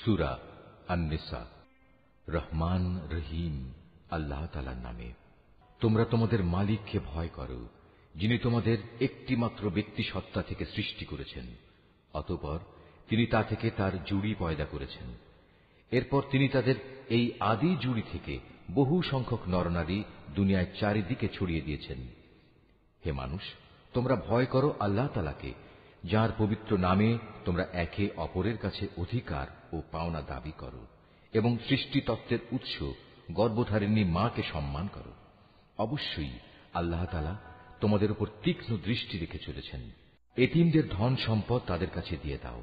সূরা আন-নিসা। রহমান রহিম আল্লাহ তাআলার নামে। তোমরা তোমাদের মালিককে ভয় করো, যিনি তোমাদের একটি মাত্র ব্যক্তি সত্তা থেকে সৃষ্টি করেছেন, অতঃপর তিনি তা থেকে তার জুড়ি পয়দা করেছেন। এরপর তিনি তাদের এই আদি জুড়ি থেকে বহু সংখ্যক নরনারী দুনিয়ায় চারিদিকে ছড়িয়ে দিয়েছেন। হে মানুষ, তোমরা ভয় করো আল্লাহ তাআলাকে, যার পবিত্র নামে তোমরা একে অপরের কাছে অধিকার ও পাওনা দাবি করো, এবং সৃষ্টিতত্ত্বের উৎস গর্ভধারিণী মাকে সম্মান করো। অবশ্যই আল্লাহ তাআলা তোমাদের উপর তীক্ষ্ণ দৃষ্টি রেখে চলেছেন। এতিমদের ধন সম্পদ তাদের কাছে দিয়ে দাও।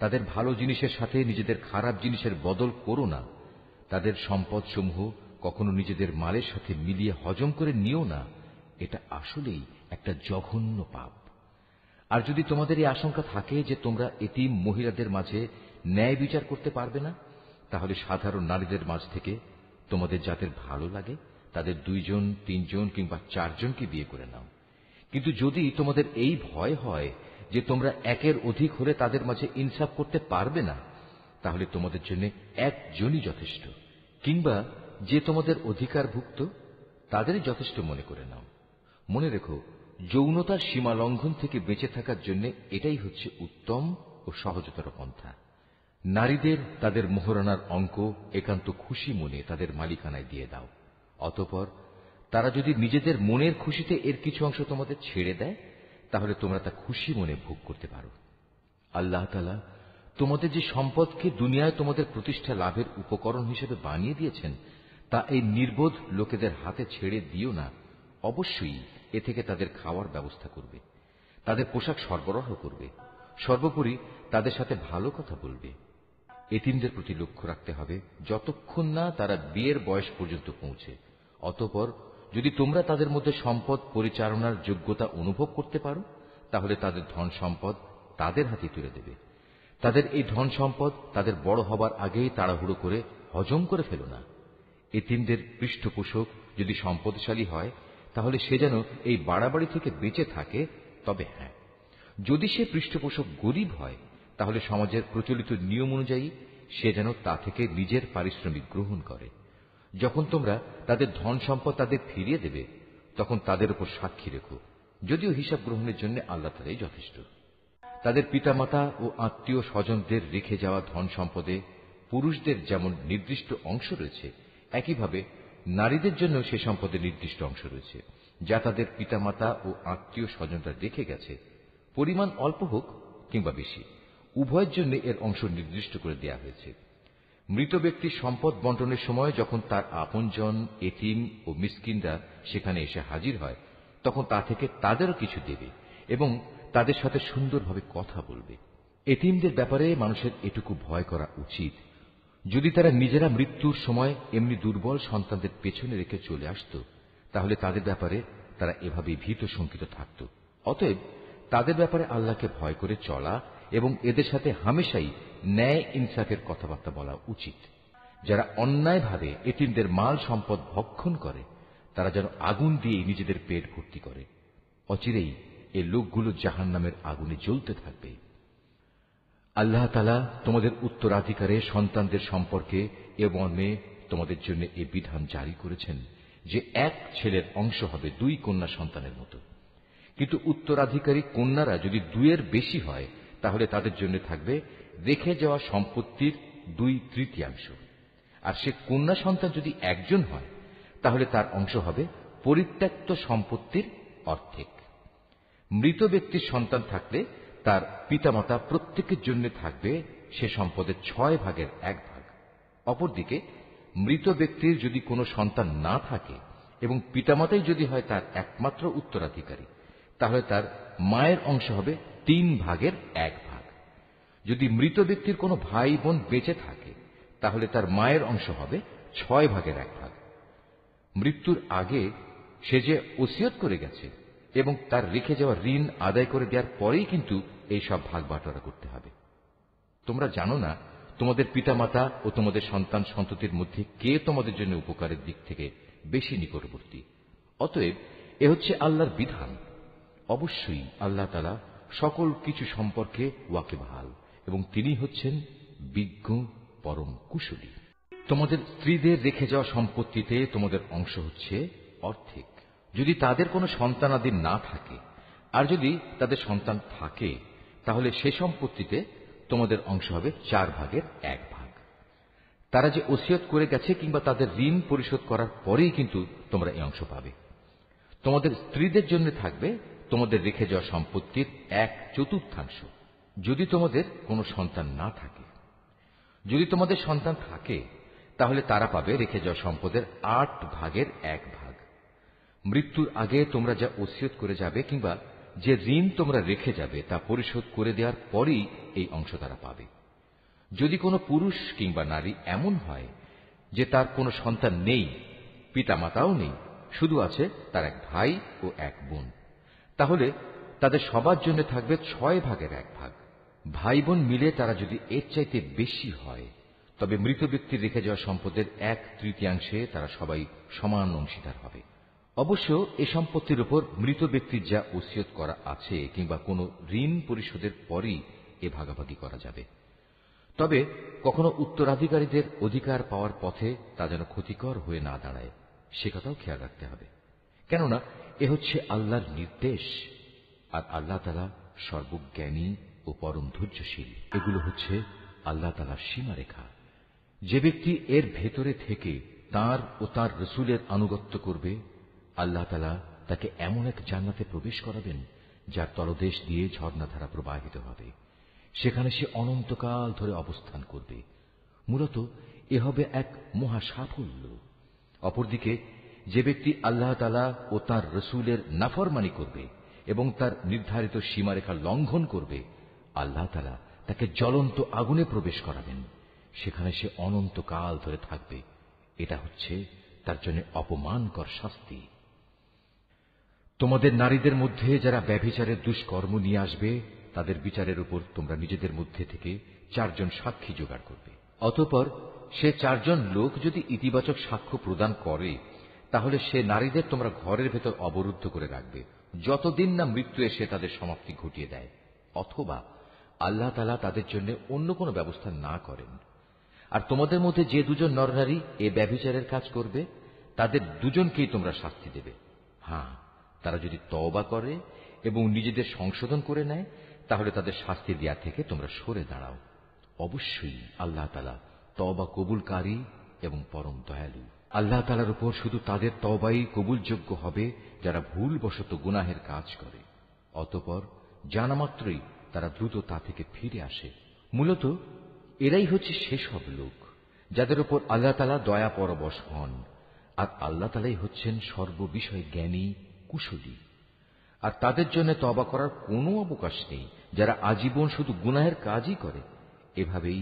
তাদের ভালো জিনিসের সাথে নিজেদের খারাপ জিনিসের বদল করো না। তাদের সম্পদ সমূহ কখনো নিজেদের মালের সাথে মিলিয়ে হজম করে নিও না। এটা আসলেই একটা জঘন্য পাপ। আর যদি তোমাদের এই আশঙ্কা থাকে যে তোমরা এতিম মহিলাদের মাঝে ন্যায় বিচার করতে পারবে না, তাহলে সাধারণ নারীদের মাঝ থেকে তোমাদের যাদের ভালো লাগে তাদের 2 জন, 3 জন কিংবা 4 জনকে বিয়ে করে নাও। কিন্তু যদি তোমাদের এই ভয় হয় যে তোমরা একের অধিক হলে তাদের মাঝে ইনসাফ করতে পারবে না, তাহলে তোমাদের জন্য একজনই যথেষ্ট, কিংবা যে তোমাদের অধিকারভুক্ত তাদেরই যথেষ্ট মনে করে নাও। মনে রেখো, যৌনতার সীমা লঙ্ঘন থেকে বেঁচে থাকার জন্য এটাই হচ্ছে উত্তম ও সহজতর পন্থা। নারীদের তাদের মোহরানার অঙ্ক একান্ত খুশি মনে তাদের মালিকানায় দিয়ে দাও। অতঃপর তারা যদি নিজেদের মনের খুশিতে এর কিছু অংশ তোমাদের ছেড়ে দেয়, তাহলে তোমরা তা খুশি মনে ভোগ করতে পারো। আল্লাহ তাআলা তোমাদের যে সম্পদকে দুনিয়ায় তোমাদের প্রতিষ্ঠা লাভের উপকরণ হিসেবে বানিয়ে দিয়েছেন, তা এই নির্বোধ লোকেদের হাতে ছেড়ে দিও না। অবশ্যই এ থেকে তাদের খাওয়ার ব্যবস্থা করবে, তাদের পোশাক সরবরাহ করবে, সর্বোপরি তাদের সাথে ভালো কথা বলবে। এতিমদের প্রতি লক্ষ্য রাখতে হবে যতক্ষণ না তারা বিয়ের বয়স পর্যন্ত পৌঁছে। অতঃপর যদি তোমরা তাদের মধ্যে সম্পদ পরিচালনার যোগ্যতা অনুভব করতে পারো, তাহলে তাদের ধন সম্পদ তাদের হাতে তুলে দেবে। তাদের এই ধন সম্পদ তাদের বড় হবার আগেই তাড়াহুড়ো করে হজম করে ফেলো না। এতিমদের পৃষ্ঠপোষক যদি সম্পদশালী হয়, তাহলে সে যেন এই বাড়াবাড়ি থেকে বেঁচে থাকে। তবে হ্যাঁ, যদি সে পৃষ্ঠপোষক গরিব হয়, তাহলে সমাজের প্রচলিত নিয়ম অনুযায়ী সে যেন তা থেকে নিজের পারিশ্রমিক গ্রহণ করে। যখন তোমরা তাদের ধন সম্পদ তাদের ফিরিয়ে দেবে, তখন তাদের উপর সাক্ষী রেখো, যদিও হিসাব গ্রহণের জন্য আল্লাহ তাআলাই যথেষ্ট। তাদের পিতামাতা ও আত্মীয় স্বজনদের রেখে যাওয়া ধন সম্পদে পুরুষদের যেমন নির্দিষ্ট অংশ রয়েছে, একইভাবে নারীদের জন্য সে সম্পদে নির্দিষ্ট অংশ রয়েছে, যা তাদের পিতামাতা ও আত্মীয় স্বজনরা রেখে গেছে। পরিমাণ অল্প হোক কিংবা বেশি, উভয়ের জন্য এর অংশ নির্দিষ্ট করে দেয়া হয়েছে। মৃত ব্যক্তির সম্পদ বন্টনের সময় যখন তার আপনজন, এতিম ও মিসকিনরা সেখানে এসে হাজির হয়, তখন তা থেকে তাদেরও কিছু দেবে এবং তাদের সাথে সুন্দরভাবে কথা বলবে। এতিমদের ব্যাপারে মানুষের এটুকু ভয় করা উচিত, যদি তারা নিজেরা মৃত্যুর সময় এমনি দুর্বল সন্তানদের পেছনে রেখে চলে আসত, তাহলে তাদের ব্যাপারে তারা এভাবেই ভীত শঙ্কিত থাকত। অতএব তাদের ব্যাপারে আল্লাহকে ভয় করে চলা এবং এদের সাথে হামেশাই ন্যায় ইনসাফের কথাবার্তা বলা উচিত। যারা অন্যায়ভাবে এতিমদের মাল সম্পদ ভক্ষণ করে, তারা যেন আগুন দিয়ে নিজেদের পেট ভর্তি করে। অচিরেই এই লোকগুলো জাহান্নামের আগুনে জ্বলতে থাকবে। আল্লাহ তাআলা তোমাদের উত্তরাধিকারে সন্তানদের সম্পর্কে এ মর্মে তোমাদের জন্য এ বিধান জারি করেছেন যে এক ছেলের অংশ হবে 2 কন্যা সন্তানের মতো। কিন্তু উত্তরাধিকারী কন্যারা যদি 2-এর বেশি হয়, তাহলে তাদের জন্য থাকবে রেখে যাওয়া সম্পত্তির 2/3, আর সে কন্যা সন্তান যদি একজন হয়, তাহলে তার অংশ হবে পরিত্যক্ত সম্পত্তির অর্ধেক। মৃত ব্যক্তির সন্তান থাকলে তার পিতামাতা প্রত্যেকের জন্য থাকবে সে সম্পদের 6/1 অপরদিকে মৃত ব্যক্তির যদি কোনো সন্তান না থাকে এবং পিতামাতাই যদি হয় তার একমাত্র উত্তরাধিকারী, তাহলে তার মায়ের অংশ হবে 3/1। যদি মৃত ব্যক্তির কোনো ভাই বোন বেঁচে থাকে, তাহলে তার মায়ের অংশ হবে 6/1। মৃত্যুর আগে সে যে ওসিয়ত করে গেছে এবং তার রেখে যাওয়া ঋণ আদায় করে দেওয়ার পরেই কিন্তু এই সব ভাগ বাটোয়ারা করতে হবে। তোমরা জানো না তোমাদের পিতামাতা ও তোমাদের সন্তান সন্ততির মধ্যে কে তোমাদের জন্য উপকারের দিক থেকে বেশি নিকটবর্তী। অতএব এ হচ্ছে আল্লাহর বিধান। অবশ্যই আল্লাহ তাআলা সকল কিছু সম্পর্কে ওয়াকিবহাল এবং তিনি হচ্ছেন বিজ্ঞ পরম কুশলী। তোমাদের স্ত্রীদের রেখে যাওয়া সম্পত্তিতে তোমাদের অংশ হচ্ছে অর্ধেক, যদি তাদের কোনো সন্তানাদি না থাকে। আর যদি তাদের সন্তান থাকে, তাহলে সে সম্পত্তিতে তোমাদের অংশ হবে 4/1 তারা যে ওসিয়ত করে গেছে কিংবা তাদের ঋণ পরিশোধ করার পরেই কিন্তু তোমরা এই অংশ পাবে। তোমাদের স্ত্রীদের জন্য থাকবে তোমাদের রেখে যাওয়া সম্পত্তির 1/4। যদি তোমাদের কোনো সন্তান না থাকে। যদি তোমাদের সন্তান থাকে, তাহলে তারা পাবে রেখে যাওয়া সম্পদের 8/1। মৃত্যুর আগে তোমরা যা ওসিয়ত করে যাবে কিংবা যে ঋণ তোমরা রেখে যাবে তা পরিশোধ করে দেওয়ার পরেই এই অংশ তারা পাবে। যদি কোনো পুরুষ কিংবা নারী এমন হয় যে তার কোনো সন্তান নেই, পিতামাতাও নেই, শুধু আছে তার এক ভাই ও এক বোন, তাহলে তাদের সবার জন্য থাকবে 6/1। ভাই বোন মিলে তারা যদি এর চাইতে বেশি হয়, তবে মৃত ব্যক্তির রেখে যাওয়া সম্পদের 1/3 তারা সবাই সমান অংশীদার হবে। অবশ্য এ সম্পত্তির উপর মৃত ব্যক্তির যা ওসিয়ত করা আছে কিংবা কোনো ঋণ পরিশোধের পরই এ ভাগাভাগি করা যাবে। তবে কখনো উত্তরাধিকারীদের অধিকার পাওয়ার পথে তা যেন ক্ষতিকর হয়ে না দাঁড়ায়, সে কথাও খেয়াল রাখতে হবে। কেননা এ হচ্ছে আল্লাহর নির্দেশ, আর আল্লাহ তাআলা সর্বজ্ঞানী ও পরম ধৈর্যশীল। এগুলো হচ্ছে আল্লাহ তাআলার সীমারেখা। যে ব্যক্তি এর ভেতরে থেকে তাঁর ও তাঁর রসুলের আনুগত্য করবে, আল্লাহ তাআলা তাকে এমন এক জান্নাতে প্রবেশ করাবেন যার তলদেশ দিয়ে ঝর্ণাধারা প্রবাহিত হবে। সেখানে সে অনন্তকাল ধরে অবস্থান করবে। মূলত এ হবে এক মহা সাফল্য। অপরদিকে যে ব্যক্তি আল্লাহ তাআলা ও তাঁর রসুলের নাফরমানি করবে এবং তার নির্ধারিত সীমারেখা লঙ্ঘন করবে, আল্লাহ তাআলা তাকে জ্বলন্ত আগুনে প্রবেশ করাবেন। সেখানে সে অনন্তকাল ধরে থাকবে। এটা হচ্ছে তার জন্য অপমানকর শাস্তি। তোমাদের নারীদের মধ্যে যারা ব্যভিচারের দুষ্কর্ম নিয়ে আসবে, তাদের বিচারের উপর তোমরা নিজেদের মধ্যে থেকে 4 জন সাক্ষী জোগাড় করবে। অতঃপর সে 4 জন লোক যদি ইতিবাচক সাক্ষ্য প্রদান করে, তাহলে সে নারীদের তোমরা ঘরের ভেতর অবরুদ্ধ করে রাখবে, যতদিন না মৃত্যু এসে তাদের সমাপ্তি ঘটিয়ে দেয়, অথবা আল্লাহ তাআলা তাদের জন্য অন্য কোনো ব্যবস্থা না করেন। আর তোমাদের মধ্যে যে 2 জন নরনারী এ ব্যভিচারের কাজ করবে, তাদের 2 জনকেই তোমরা শাস্তি দেবে। হ্যাঁ, তারা যদি তওবা করে এবং নিজেদের সংশোধন করে নেয়, তাহলে তাদের শাস্তি দেয়া থেকে তোমরা সরে দাঁড়াও। অবশ্যই আল্লাহ তাআলা তওবা কবুলকারী এবং পরম দয়ালু। আল্লাহ তাআলার উপর শুধু তাদের তওবাই কবুলযোগ্য হবে যারা ভুলবশত গুনাহের কাজ করে, অতঃপর জানা মাত্রই তারা দ্রুত তা থেকে ফিরে আসে। মূলত এরাই হচ্ছে সেসব লোক যাদের উপর আল্লাহ তাআলা দয়া পরবশ হন, আর আল্লাহ তাআলাই হচ্ছেন সর্ববিষয়ে জ্ঞানী, কুশলী। আর তাদের জন্য তওবা করার কোনো অবকাশ নেই যারা আজীবন শুধু গুনাহের কাজই করে। এভাবেই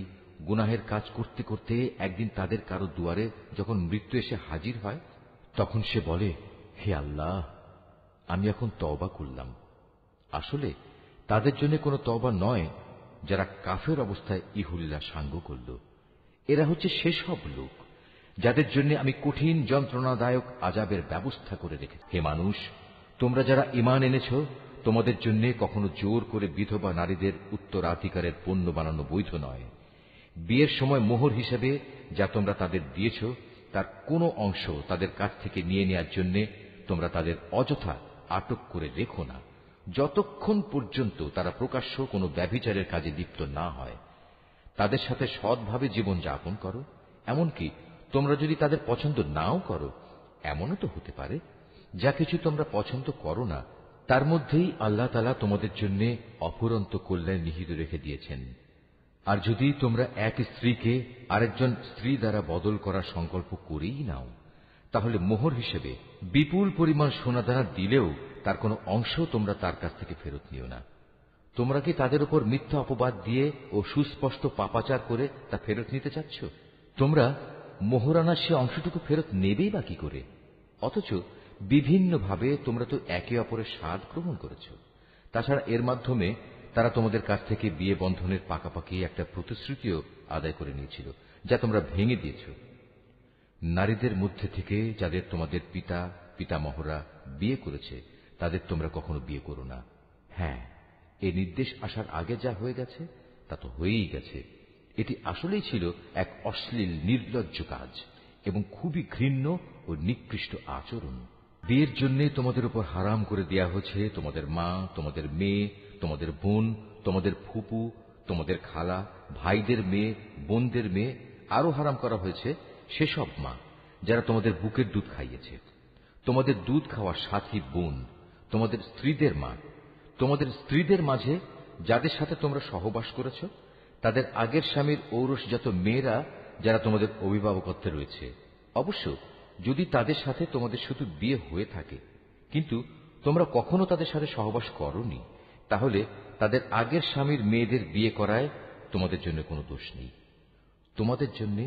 গুনাহের কাজ করতে করতে একদিন তাদের কারো দুয়ারে যখন মৃত্যু এসে হাজির হয়, তখন সে বলে, হে আল্লাহ, আমি এখন তওবা করলাম। আসলে তাদের জন্য কোনো তওবা নয় যারা কাফের অবস্থায় ইহুল্লাহ সাঙ্গ করল। এরা হচ্ছে সেসব লোক যাদের জন্য আমি কঠিন যন্ত্রণাদায়ক আযাবের ব্যবস্থা করে রেখেছি। হে মানুষ, তোমরা যারা ঈমান এনেছ, তোমাদের জন্য কখনো জোর করে বিধবা নারীদের উত্তরাধিকারের পণ্য বানানো বৈধ নয়। বিয়ের সময় মোহর হিসেবে যা তোমরা তাদের দিয়েছ, তার কোনো অংশ তাদের কাছ থেকে নিয়ে নেওয়ার জন্য তোমরা তাদের অযথা আটক করে রেখো না, যতক্ষণ পর্যন্ত তারা প্রকাশ্য কোনো ব্যভিচারের কাজে লিপ্ত না হয়। তাদের সাথে সৎভাবে জীবন যাপন করো। এমনকি তোমরা যদি তাদের পছন্দ নাও করো, এমনও তো হতে পারে যা কিছু তোমরা পছন্দ করো না, তার মধ্যেই আল্লাহ তাআলা তোমাদের জন্য অফুরন্ত কল্যাণ নিহিত রেখে দিয়েছেন। আর যদি তোমরা এক স্ত্রীকে আরেকজন স্ত্রী দ্বারা বদল করার সংকল্প করেই নাও, তাহলে মোহর হিসেবে বিপুল পরিমাণ সোনাদানা দিলেও তার কোনো অংশ তোমরা তার কাছ থেকে ফেরত নিও না। তোমরা কি তাদের উপর মিথ্যা অপবাদ দিয়ে ও সুস্পষ্ট পাপাচার করে তা ফেরত নিতে চাচ্ছ? তোমরা মোহরানার সে অংশটুকু ফেরত নেবেই বা কি করে? অথচ বিভিন্নভাবে তোমরা তো একে অপরের স্বাদ গ্রহণ করেছ। তাছাড়া এর মাধ্যমে তারা তোমাদের কাছ থেকে বিয়ে বন্ধনের পাকাপাকি একটা প্রতিশ্রুতিও আদায় করে নিয়েছিল, যা তোমরা ভেঙে দিয়েছ। নারীদের মধ্যে থেকে যাদের তোমাদের পিতামহরা বিয়ে করেছে, তাদের তোমরা কখনো বিয়ে করো না। হ্যাঁ, এই নির্দেশ আসার আগে যা হয়ে গেছে তা তো হয়েই গেছে। এটি আসলেই ছিল এক অশ্লীল নির্লজ্জ কাজ এবং খুবই ঘৃণ্য ও নিকৃষ্ট আচরণ। বিয়ের জন্য তোমাদের উপর হারাম করে দেয়া হয়েছে তোমাদের মা, তোমাদের মেয়ে, তোমাদের বোন, তোমাদের ফুপু, তোমাদের খালা, ভাইদের মেয়ে, বোনদের মেয়ে। আরো হারাম করা হয়েছে সেসব মা যারা তোমাদের বুকের দুধ খাইয়েছে, তোমাদের দুধ খাওয়া সাথী বোন, তোমাদের স্ত্রীদের মা, তোমাদের স্ত্রীদের মাঝে যাদের সাথে তোমরা সহবাস করেছ, তাদের আগের স্বামীর ঔরসজাত মেয়েরা যারা তোমাদের অভিভাবকত্বে রয়েছে। অবশ্য যদি তাদের সাথে তোমাদের শুধু বিয়ে হয়ে থাকে কিন্তু তোমরা কখনো তাদের সাথে সহবাস করোনি, তাহলে তাদের আগের স্বামীর মেয়েদের বিয়ে করায় তোমাদের জন্য কোনো দোষ নেই। তোমাদের জন্য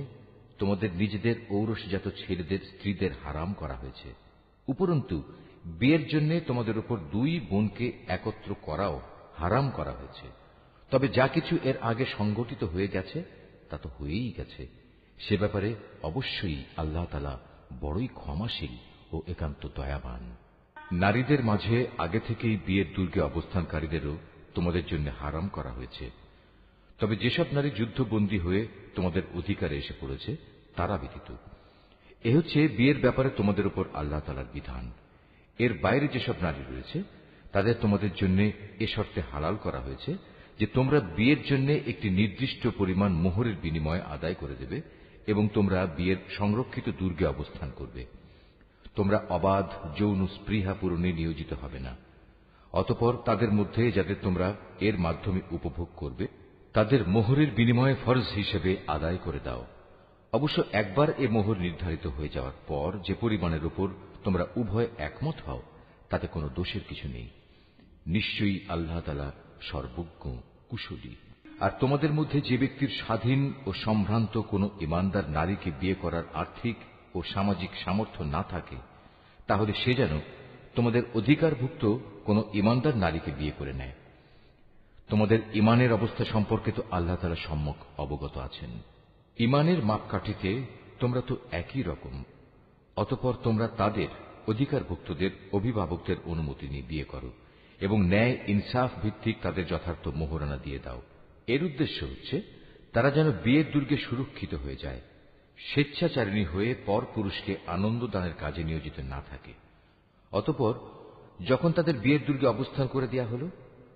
তোমাদের নিজেদের ঔরসজাত ছেলেদের স্ত্রীদের হারাম করা হয়েছে। উপরন্তু বিয়ের জন্য তোমাদের উপর দুই বোনকে একত্র করাও হারাম করা হয়েছে। তবে যা কিছু এর আগে সংগঠিত হয়ে গেছে তা তো হয়েই গেছে। সে ব্যাপারে অবশ্যই আল্লাহ তাআলা বড়ই ক্ষমাশীল ও একান্ত দয়াবান। নারীদের মাঝে আগে থেকেই বিয়ের দুর্গে অবস্থানকারীদেরও তোমাদের জন্য হারাম করা হয়েছে। তবে যেসব নারী যুদ্ধবন্দী হয়ে তোমাদের অধিকারে এসে পড়েছে তারা ব্যতীত। এ হচ্ছে বিয়ের ব্যাপারে তোমাদের উপর আল্লাহ তাআলার বিধান। এর বাইরে যেসব নারী রয়েছে তাদের তোমাদের জন্য এ শর্তে হালাল করা হয়েছে যে তোমরা বিয়ের জন্য একটি নির্দিষ্ট পরিমাণ মোহরের বিনিময়ে আদায় করে দেবে এবং তোমরা বিয়ের সংরক্ষিত দুর্গে অবস্থান করবে। তোমরা অবাধ যৌন স্পৃহা পূরণে নিয়োজিত হবে না। অতঃপর তাদের মধ্যে যাদের তোমরা এর মাধ্যমে উপভোগ করবে তাদের মোহরের বিনিময়ে ফরজ হিসেবে আদায় করে দাও। অবশ্য একবার এ মোহর নির্ধারিত হয়ে যাওয়ার পর যে পরিমাণের উপর তোমরা উভয় একমত হও তাতে কোনো দোষের কিছু নেই। নিশ্চয়ই আল্লাহ তাআলা সর্বজ্ঞ, কুশলী। আর তোমাদের মধ্যে যে ব্যক্তির স্বাধীন ও সম্ভ্রান্ত কোনো ঈমানদার নারীকে বিয়ে করার আর্থিক ও সামাজিক সামর্থ্য না থাকে, তাহলে সে যেন তোমাদের অধিকারভুক্ত কোনো ঈমানদার নারীকে বিয়ে করে নেয়। তোমাদের ঈমানের অবস্থা সম্পর্কে তো আল্লাহ তাআলা সম্যক অবগত আছেন। ঈমানের মাপকাঠিতে তোমরা তো একই রকম। অতঃপর তোমরা তাদের অধিকারভুক্তদের অভিভাবকদের অনুমতি নিয়ে বিয়ে করো এবং ন্যায় ইনসাফ ভিত্তিক তাদের যথার্থ মোহরানা দিয়ে দাও। এর উদ্দেশ্য হচ্ছে তারা যেন বিয়ের দুর্গে সুরক্ষিত হয়ে যায়, স্বেচ্ছাচারিণী হয়ে পর পুরুষকে আনন্দ দানের কাজে নিয়োজিত না থাকে। অতঃপর যখন তাদের বিয়ের দুর্গে অবস্থান করে দেয়া হল,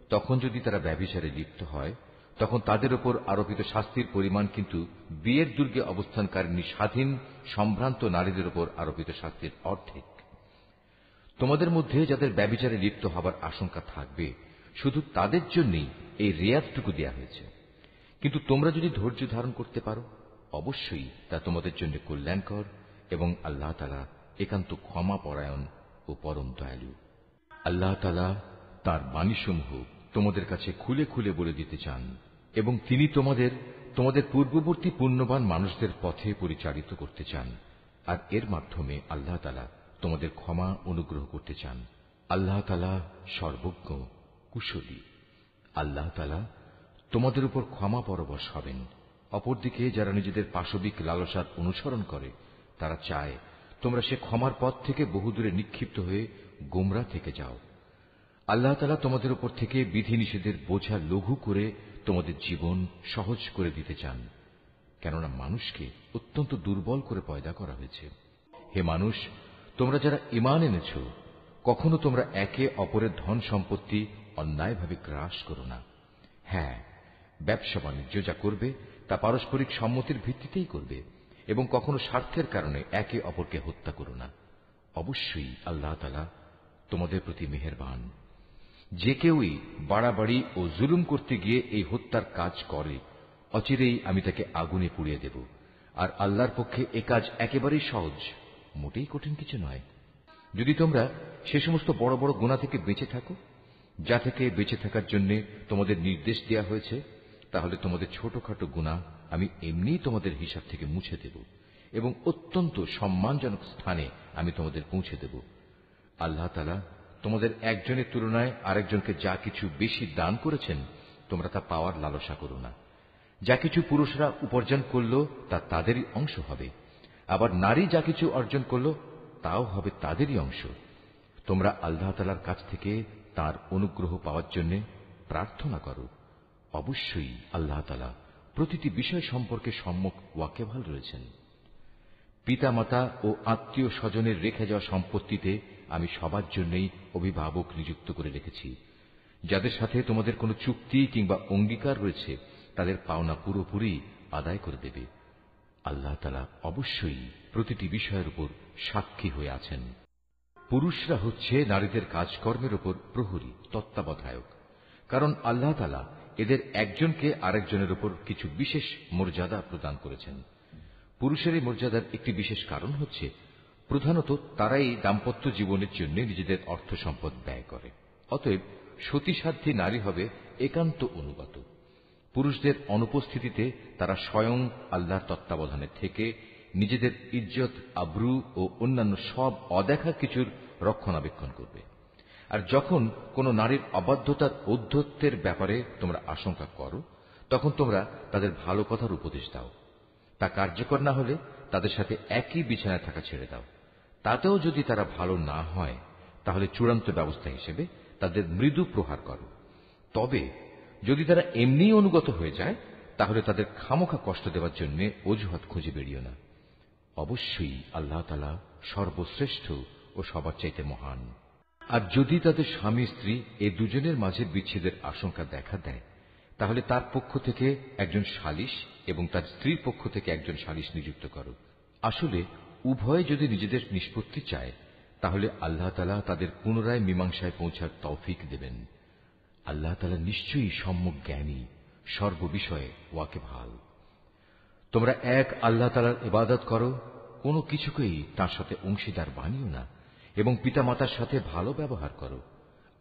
তখন যদি তারা ব্যভিচারে লিপ্ত হয় তখন তাদের উপর আরোপিত শাস্তির পরিমাণ কিন্তু বিয়ের দুর্গে অবস্থানকারিণী স্বাধীন সম্ভ্রান্ত নারীদের উপর আরোপিত শাস্তির অর্ধেক। তোমাদের মধ্যে যাদের ব্যভিচারে লিপ্ত হবার আশঙ্কা থাকবে শুধু তাদের জন্যই এই রেয়াতটুকু দেয়া হয়েছে। কিন্তু তোমরা যদি ধৈর্য ধারণ করতে পারো অবশ্যই তা তোমাদের জন্য কল্যাণকর এবং আল্লাহ তাআলা একান্ত ক্ষমাপরায়ণ ও পরম দয়ালু। আল্লাহ তাআলা তাঁর বাণীসমূহ তোমাদের কাছে খুলে খুলে বলে দিতে চান এবং তিনি তোমাদের পূর্ববর্তী পুণ্যবান মানুষদের পথে পরিচালিত করতে চান। আর এর মাধ্যমে আল্লাহ তাআলা তোমাদের ক্ষমা অনুগ্রহ করতে চান। আল্লাহ তাআলা সর্বজ্ঞ, কুশলী। আল্লাহ তাআলা তোমাদের উপর ক্ষমা পরবশ হবেন। অপরদিকে যারা নিজেদের পাশবিক লালসার অনুসরণ করে তারা চায় তোমরা সে ক্ষমার পথ থেকে বহুদূরে নিক্ষিপ্ত হয়ে গোমরা থেকে যাও। আল্লাহ তাআলা তোমাদের উপর থেকে বিধিনিষেধের বোঝা লঘু করে তোমাদের জীবন সহজ করে দিতে চান, কেননা মানুষকে অত্যন্ত দুর্বল করে পয়দা করা হয়েছে। হে মানুষ, তোমরা যারা ঈমান এনেছ, কখনো তোমরা একে অপরের ধন সম্পত্তি অন্যায়ভাবে গ্রাস করো না। হ্যাঁ, ব্যবসা বাণিজ্য যা করবে তা পারস্পরিক সম্মতির ভিত্তিতেই করবে এবং কখনো স্বার্থের কারণে একে অপরকে হত্যা করো না। অবশ্যই আল্লাহ তাআলা তোমাদের প্রতি মেহেরবান। যে কেউই বাড়াবাড়ি ও জুলুম করতে গিয়ে এই হত্যার কাজ করে অচিরেই আমি তাকে আগুনে পুড়িয়ে দেব। আর আল্লাহর পক্ষে এ কাজ একেবারেই সহজ, মোটেই কঠিন কিছু নয়। যদি তোমরা সে সমস্ত বড় বড় গুনাহ থেকে বেঁচে থাকো যা থেকে বেঁচে থাকার জন্য তোমাদের নির্দেশ দেওয়া হয়েছে, তাহলে তোমাদের ছোটখাটো গুনাহ আমি এমনিই তোমাদের হিসাব থেকে মুছে দেব এবং অত্যন্ত সম্মানজনক স্থানে আমি তোমাদের পৌঁছে দেব। আল্লাহ তাআলা তোমাদের একজনের তুলনায় আরেকজনকে যা কিছু বেশি দান করেছেন তোমরা তা পাওয়ার লালসা করো না। যা কিছু পুরুষরা উপার্জন করল তা তাদেরই অংশ হবে, আবার নারী যা কিছু অর্জন করল তাও হবে তাদেরই অংশ। তোমরা আল্লাহ তাআলার কাছ থেকে তাঁর অনুগ্রহ পাওয়ার জন্য প্রার্থনা করো। অবশ্যই আল্লাহ তাআলা প্রতিটি বিষয় সম্পর্কে সম্যক ওয়াকেবহাল রয়েছেন। পিতামাতা ও আত্মীয় স্বজনের রেখে যাওয়া সম্পত্তিতে আমি সবার জন্যই অভিভাবক নিযুক্ত করে রেখেছি। যাদের সাথে তোমাদের কোনো চুক্তি কিংবা অঙ্গীকার রয়েছে তাদের পাওনা পুরোপুরি আদায় করে দেবে। আল্লাহ তাআলা অবশ্যই প্রতিটি বিষয়ের উপর সাক্ষী হয়ে আছেন। পুরুষরা হচ্ছে নারীদের কাজকর্মের উপর প্রহরী, তত্ত্বাবধায়ক। কারণ আল্লাহ তাআলা এদের একজনকে আরেকজনের উপর কিছু বিশেষ মর্যাদা প্রদান করেছেন। পুরুষের এই মর্যাদার একটি বিশেষ কারণ হচ্ছে প্রধানত তারাই দাম্পত্য জীবনের জন্য নিজেদের অর্থ সম্পদ ব্যয় করে। অতএব সতীসাধ্যী নারী হবে একান্ত অনুগত। পুরুষদের অনুপস্থিতিতে তারা স্বয়ং আল্লাহর তত্ত্বাবধানে থেকে নিজেদের ইজ্জত, আব্রু ও অন্যান্য সব অদেখা কিছুর রক্ষণাবেক্ষণ করবে। আর যখন কোনো নারীর অবাধ্যতার ঔদ্ধত্যের ব্যাপারে তোমরা আশঙ্কা করো, তখন তোমরা তাদের ভালো কথার উপদেশ দাও। তা কার্যকর না হলে তাদের সাথে একই বিছানায় থাকা ছেড়ে দাও। তাতেও যদি তারা ভালো না হয়, তাহলে চূড়ান্ত ব্যবস্থা হিসেবে তাদের মৃদু প্রহার করো। তবে যদি তারা এমনিই অনুগত হয়ে যায়, তাহলে তাদের খামোখা কষ্ট দেওয়ার জন্য অজুহাত খুঁজে বেরিও না। অবশ্যই আল্লাহ তাআলা সর্বশ্রেষ্ঠ ও সবার চাইতে মহান। আর যদি তাদের স্বামী স্ত্রী এ দুজনের মাঝে বিচ্ছেদের আশঙ্কা দেখা দেয়, তাহলে তার পক্ষ থেকে একজন সালিস এবং তার স্ত্রীর পক্ষ থেকে একজন সালিস নিযুক্ত করো। আসলে উভয়ে যদি নিজেদের নিষ্পত্তি চায়, তাহলে আল্লাহ তাআলা তাদের পুনরায় মীমাংসায় পৌঁছার তৌফিক দেবেন। আল্লাহ তাআলা নিশ্চয়ই সম্যক জ্ঞানী, সর্ববিষয়ে ওয়াকেবহাল। তোমরা এক আল্লাহ তাআলার ইবাদত করো, কোনো কিছুকেই তার সাথে অংশীদার বানিও না, এবং পিতামাতার সাথে ভালো ব্যবহার করো।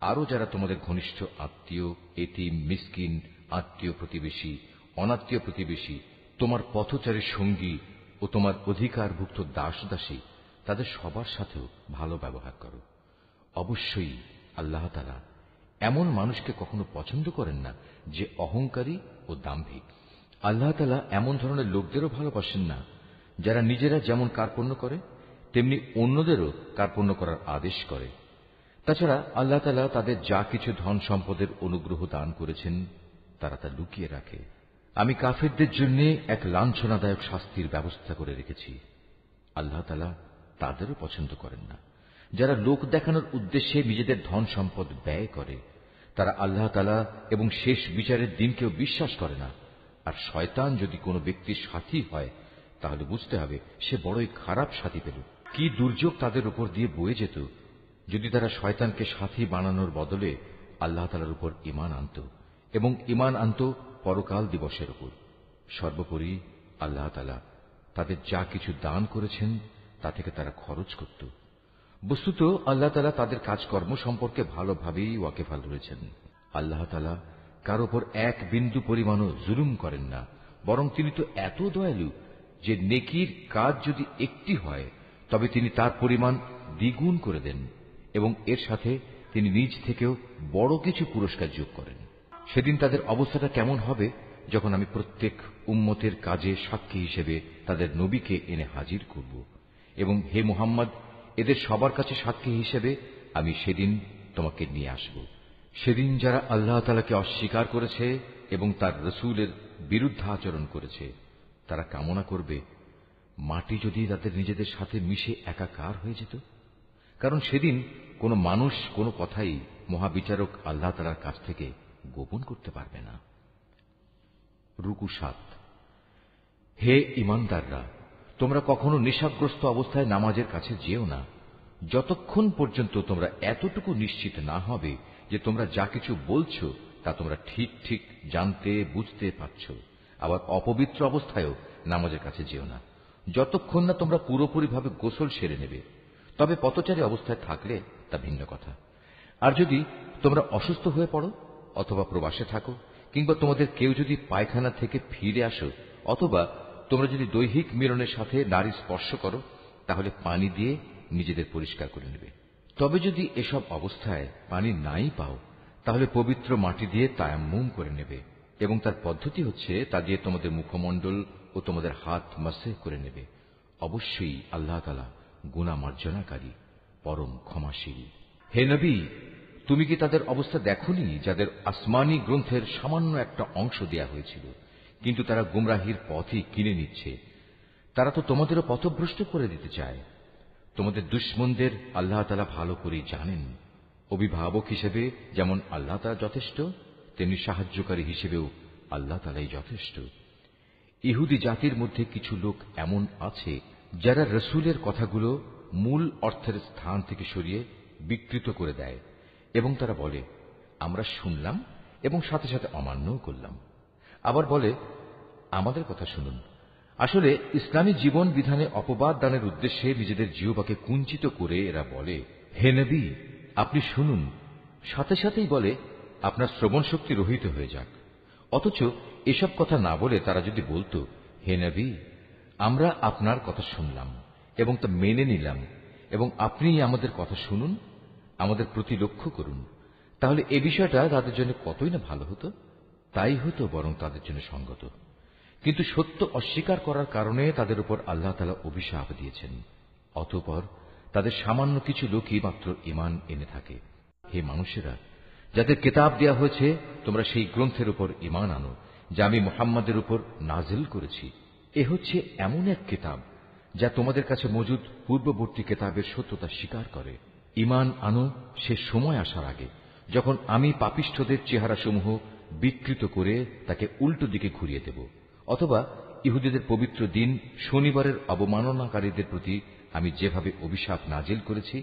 আরো যারা তোমাদের ঘনিষ্ঠ আত্মীয়, এতিম, মিসকিন, আত্মীয় প্রতিবেশী, অনাত্মীয় প্রতিবেশী, তোমার পথচারীর সঙ্গী ও তোমার অধিকারভুক্ত দাস দাসী, তাদের সবার সাথেও ভালো ব্যবহার করো। অবশ্যই আল্লাহ তাআলা এমন মানুষকে কখনো পছন্দ করেন না যে অহংকারী ও দাম্ভিক। আল্লাহ তাআলা এমন ধরনের লোকদেরও ভালোবাসেন না যারা নিজেরা যেমন কার্পণ্য করে তেমনি অন্যদেরও কার্পণ্য করার আদেশ করে। তাছাড়া আল্লাহ তাআলা তাদের যা কিছু ধন সম্পদের অনুগ্রহ দান করেছেন তারা তা লুকিয়ে রাখে। আমি কাফেরদের জন্য এক লাঞ্ছনাদায়ক শাস্তির ব্যবস্থা করে রেখেছি। আল্লাহ তাআলা তাদেরও পছন্দ করেন না যারা লোক দেখানোর উদ্দেশ্যে নিজেদের ধন সম্পদ ব্যয় করে। তারা আল্লাহ তাআলা এবং শেষ বিচারের দিনকেও বিশ্বাস করে না। আর শয়তান যদি কোনো ব্যক্তির সাথী হয়, তাহলে বুঝতে হবে সে বড়ই খারাপ সাথী পেল। কি দুর্যোগ তাদের উপর দিয়ে বয়ে যেত যদি তারা শয়তানকে সাথী বানানোর বদলে আল্লাহ তাআলার উপর ঈমান আনত এবং ঈমান আনত পরকাল দিবসের উপর। সর্বোপরি আল্লাহ তাআলা তাদের যা কিছু দান করেছেন তা থেকে তারা খরচ করত। বস্তুত আল্লাহ তাআলা তাদের কাজকর্ম সম্পর্কে ভালোভাবেই ওয়াকিবহাল রয়েছেন। আল্লাহ তাআলা কার উপর এক বিন্দু পরিমাণও জুলুম করেন না, বরং তিনি তো এত দয়ালু যে নেকির কাজ যদি একটি হয় তবে তিনি তার পরিমাণ দ্বিগুণ করে দেন এবং এর সাথে তিনি নিজ থেকেও বড় কিছু পুরস্কার যোগ করেন। সেদিন তাদের অবস্থাটা কেমন হবে যখন আমি প্রত্যেক উম্মতের কাজে সাক্ষী হিসেবে তাদের নবীকে এনে হাজির করব, এবং হে মুহাম্মদ, এদের সবার কাছে সাক্ষী হিসেবে আমি সেদিন তোমাকে নিয়ে আসব। সেদিন যারা আল্লাহ তাআলাকে অস্বীকার করেছে এবং তার রাসূলের বিরুদ্ধাচরণ করেছে, তারা কামনা করবে মাটি যদি তাদের নিজেদের সাথে মিশে একাকার হয়ে যেত। কারণ সেদিন কোনো মানুষ কোনো কথাই মহাবিচারক আল্লাহ তাআলার কাছ থেকে গোপন করতে পারবে না। রুকু ৭। হে ঈমানদাররা, তোমরা কখনো নেশাগ্রস্ত অবস্থায় নামাজের কাছে যেও না, যতক্ষণ পর্যন্ত তোমরা এতটুকু নিশ্চিত না হবে যে তোমরা যা কিছু বলছো তা তোমরা ঠিক ঠিক জানতে বুঝতে পারছ। আবার অপবিত্র অবস্থায়ও নামাজের কাছে যেও না, যতক্ষণ না তোমরা পুরোপুরিভাবে গোসল সেরে নেবে। তবে পথচারী অবস্থায় থাকলে তা ভিন্ন কথা। আর যদি তোমরা অসুস্থ হয়ে পড়ো অথবা প্রবাসে থাকো, কিংবা তোমাদের কেউ যদি পায়খানা থেকে ফিরে আসো, অথবা তোমরা যদি দৈহিক মিলনের সাথে নারী স্পর্শ করো, তাহলে পানি দিয়ে নিজেদের পরিষ্কার করে নেবে। তবে যদি এসব অবস্থায় পানি নাই পাও, তাহলে পবিত্র মাটি দিয়ে তায়াম্মুম করে নেবে, এবং তার পদ্ধতি হচ্ছে তা দিয়ে তোমাদের মুখমণ্ডল ও তোমাদের হাত মাসহ করে নেবে। অবশ্যই আল্লাহ তাআলা গুনাহ মার্জনাকারী, পরম ক্ষমাশীল। হে নবী, তুমি কি তাদের অবস্থা দেখোনি যাদের আসমানী গ্রন্থের সামান্য একটা অংশ দেয়া হয়েছিল, কিন্তু তারা গুমরাহির পথই কিনে নিচ্ছে। তারা তো তোমাদেরও পথভ্রষ্ট করে দিতে চায়। তোমাদের দুশমনদের আল্লাহ তাআলা ভালো করেই জানেন। অভিভাবক হিসেবে যেমন আল্লাহ তাআলা যথেষ্ট, তেমনি সাহায্যকারী হিসেবেও আল্লাহ তাআলাই যথেষ্ট। ইহুদি জাতির মধ্যে কিছু লোক এমন আছে যারা রসুলের কথাগুলো মূল অর্থের স্থান থেকে সরিয়ে বিকৃত করে দেয় এবং তারা বলে, আমরা শুনলাম এবং সাথে সাথে অমান্যও করলাম। আবার বলে, আমাদের কথা শুনুন। আসলে ইসলামী জীবন বিধানে অপবাদ দানের উদ্দেশ্যে নিজেদের জিহ্বাকে কুঞ্চিত করে এরা বলে, হে নবী, আপনি শুনুন। সাথে সাথেই বলে, আপনার শ্রবণ শক্তি রহিত হয়ে যাক। অথচ এসব কথা না বলে তারা যদি বলতো, হে নবী, আমরা আপনার কথা শুনলাম এবং তা মেনে নিলাম এবং আপনি আমাদের কথা শুনুন, আমাদের প্রতি লক্ষ্য করুন, তাহলে এ বিষয়টা তাদের জন্য কতই না ভালো হতো। তাই হতো বরং তাদের জন্য সঙ্গত। কিন্তু সত্য অস্বীকার করার কারণে তাদের উপর আল্লাহ তাআলা অভিশাপ দিয়েছেন। অতঃপর তাদের সামান্য কিছু লোকই মাত্র ঈমান এনে থাকে। হে মানুষেরা, যাদের কিতাব দেয়া হয়েছে, তোমরা সেই গ্রন্থের উপর ঈমান আনো যা আমি মুহাম্মাদের উপর নাজিল করেছি। এ হচ্ছে এমন এক কিতাব যা তোমাদের কাছে মজুদ পূর্ববর্তী কিতাবের সত্যতা স্বীকার করে। ঈমান আনো সে সময় আসার আগে যখন আমি পাপিষ্ঠদের চেহারাসমূহ বিকৃত করে তাকে উল্টো দিকে ঘুরিয়ে দেব, অথবা ইহুদিদের পবিত্র দিন শনিবারের অবমাননাকারীদের প্রতি আমি যেভাবে অভিশাপ নাজিল করেছি,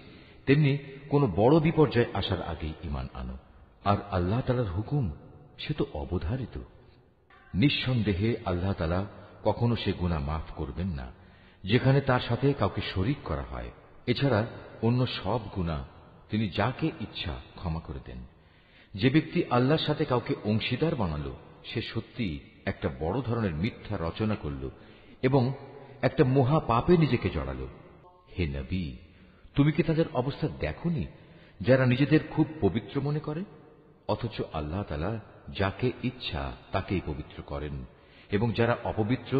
তেমনি কোন বড় বিপর্যয় আসার আগেই ঈমান আনো। আর আল্লাহ তাআলার হুকুম সে তো অবধারিত। নিঃসন্দেহে আল্লাহ তাআলা কখনো সে গুনাহ মাফ করবেন না যেখানে তার সাথে কাউকে শরীক করা হয়। এছাড়া অন্য সব গুনাহ তিনি যাকে ইচ্ছা ক্ষমা করে দেন। যে ব্যক্তি আল্লাহর সাথে কাউকে অংশীদার বানালো, সে সত্যি একটা বড় ধরনের মিথ্যা রচনা করল এবং একটা মহা পাপে নিজেকে জড়ালো। হে নবী, তুমি কি তাদের অবস্থা দেখোনি যারা নিজেদের খুব পবিত্র মনে করে, অথচ আল্লাহ তাআলা যাকে ইচ্ছা তাকেই পবিত্র করেন, এবং যারা অপবিত্র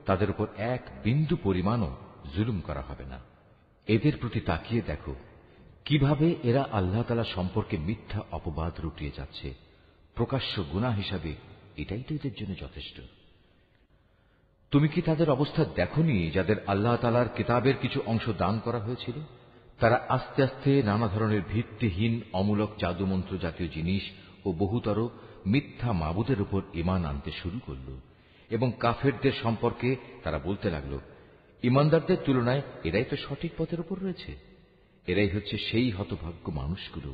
তাদের উপর এক বিন্দু পরিমাণও জুলুম করা হবে না। এদের প্রতি তাকিয়ে দেখো কিভাবে এরা আল্লাহ তাআলা সম্পর্কে মিথ্যা অপবাদ রটিয়ে যাচ্ছে। প্রকাশ্য গুনাহ হিসাবে এটাই তো এদের জন্য যথেষ্ট। তুমি কি তাদের অবস্থা দেখোনি যাদের আল্লাহ তাআলার কিতাবের কিছু অংশ দান করা হয়েছিল? তারা আস্তে আস্তে নানা ধরনের ভিত্তিহীন অমূলক জাদুমন্ত্র জাতীয় জিনিস ও বহুতর মিথ্যা মাবুদের উপর ঈমান আনতে শুরু করল, এবং কাফেরদের সম্পর্কে তারা বলতে লাগল, ঈমানদারদের তুলনায় এরাই তো সঠিক পথের উপর রয়েছে। এরাই হচ্ছে সেই হতভাগ্য মানুষগুলো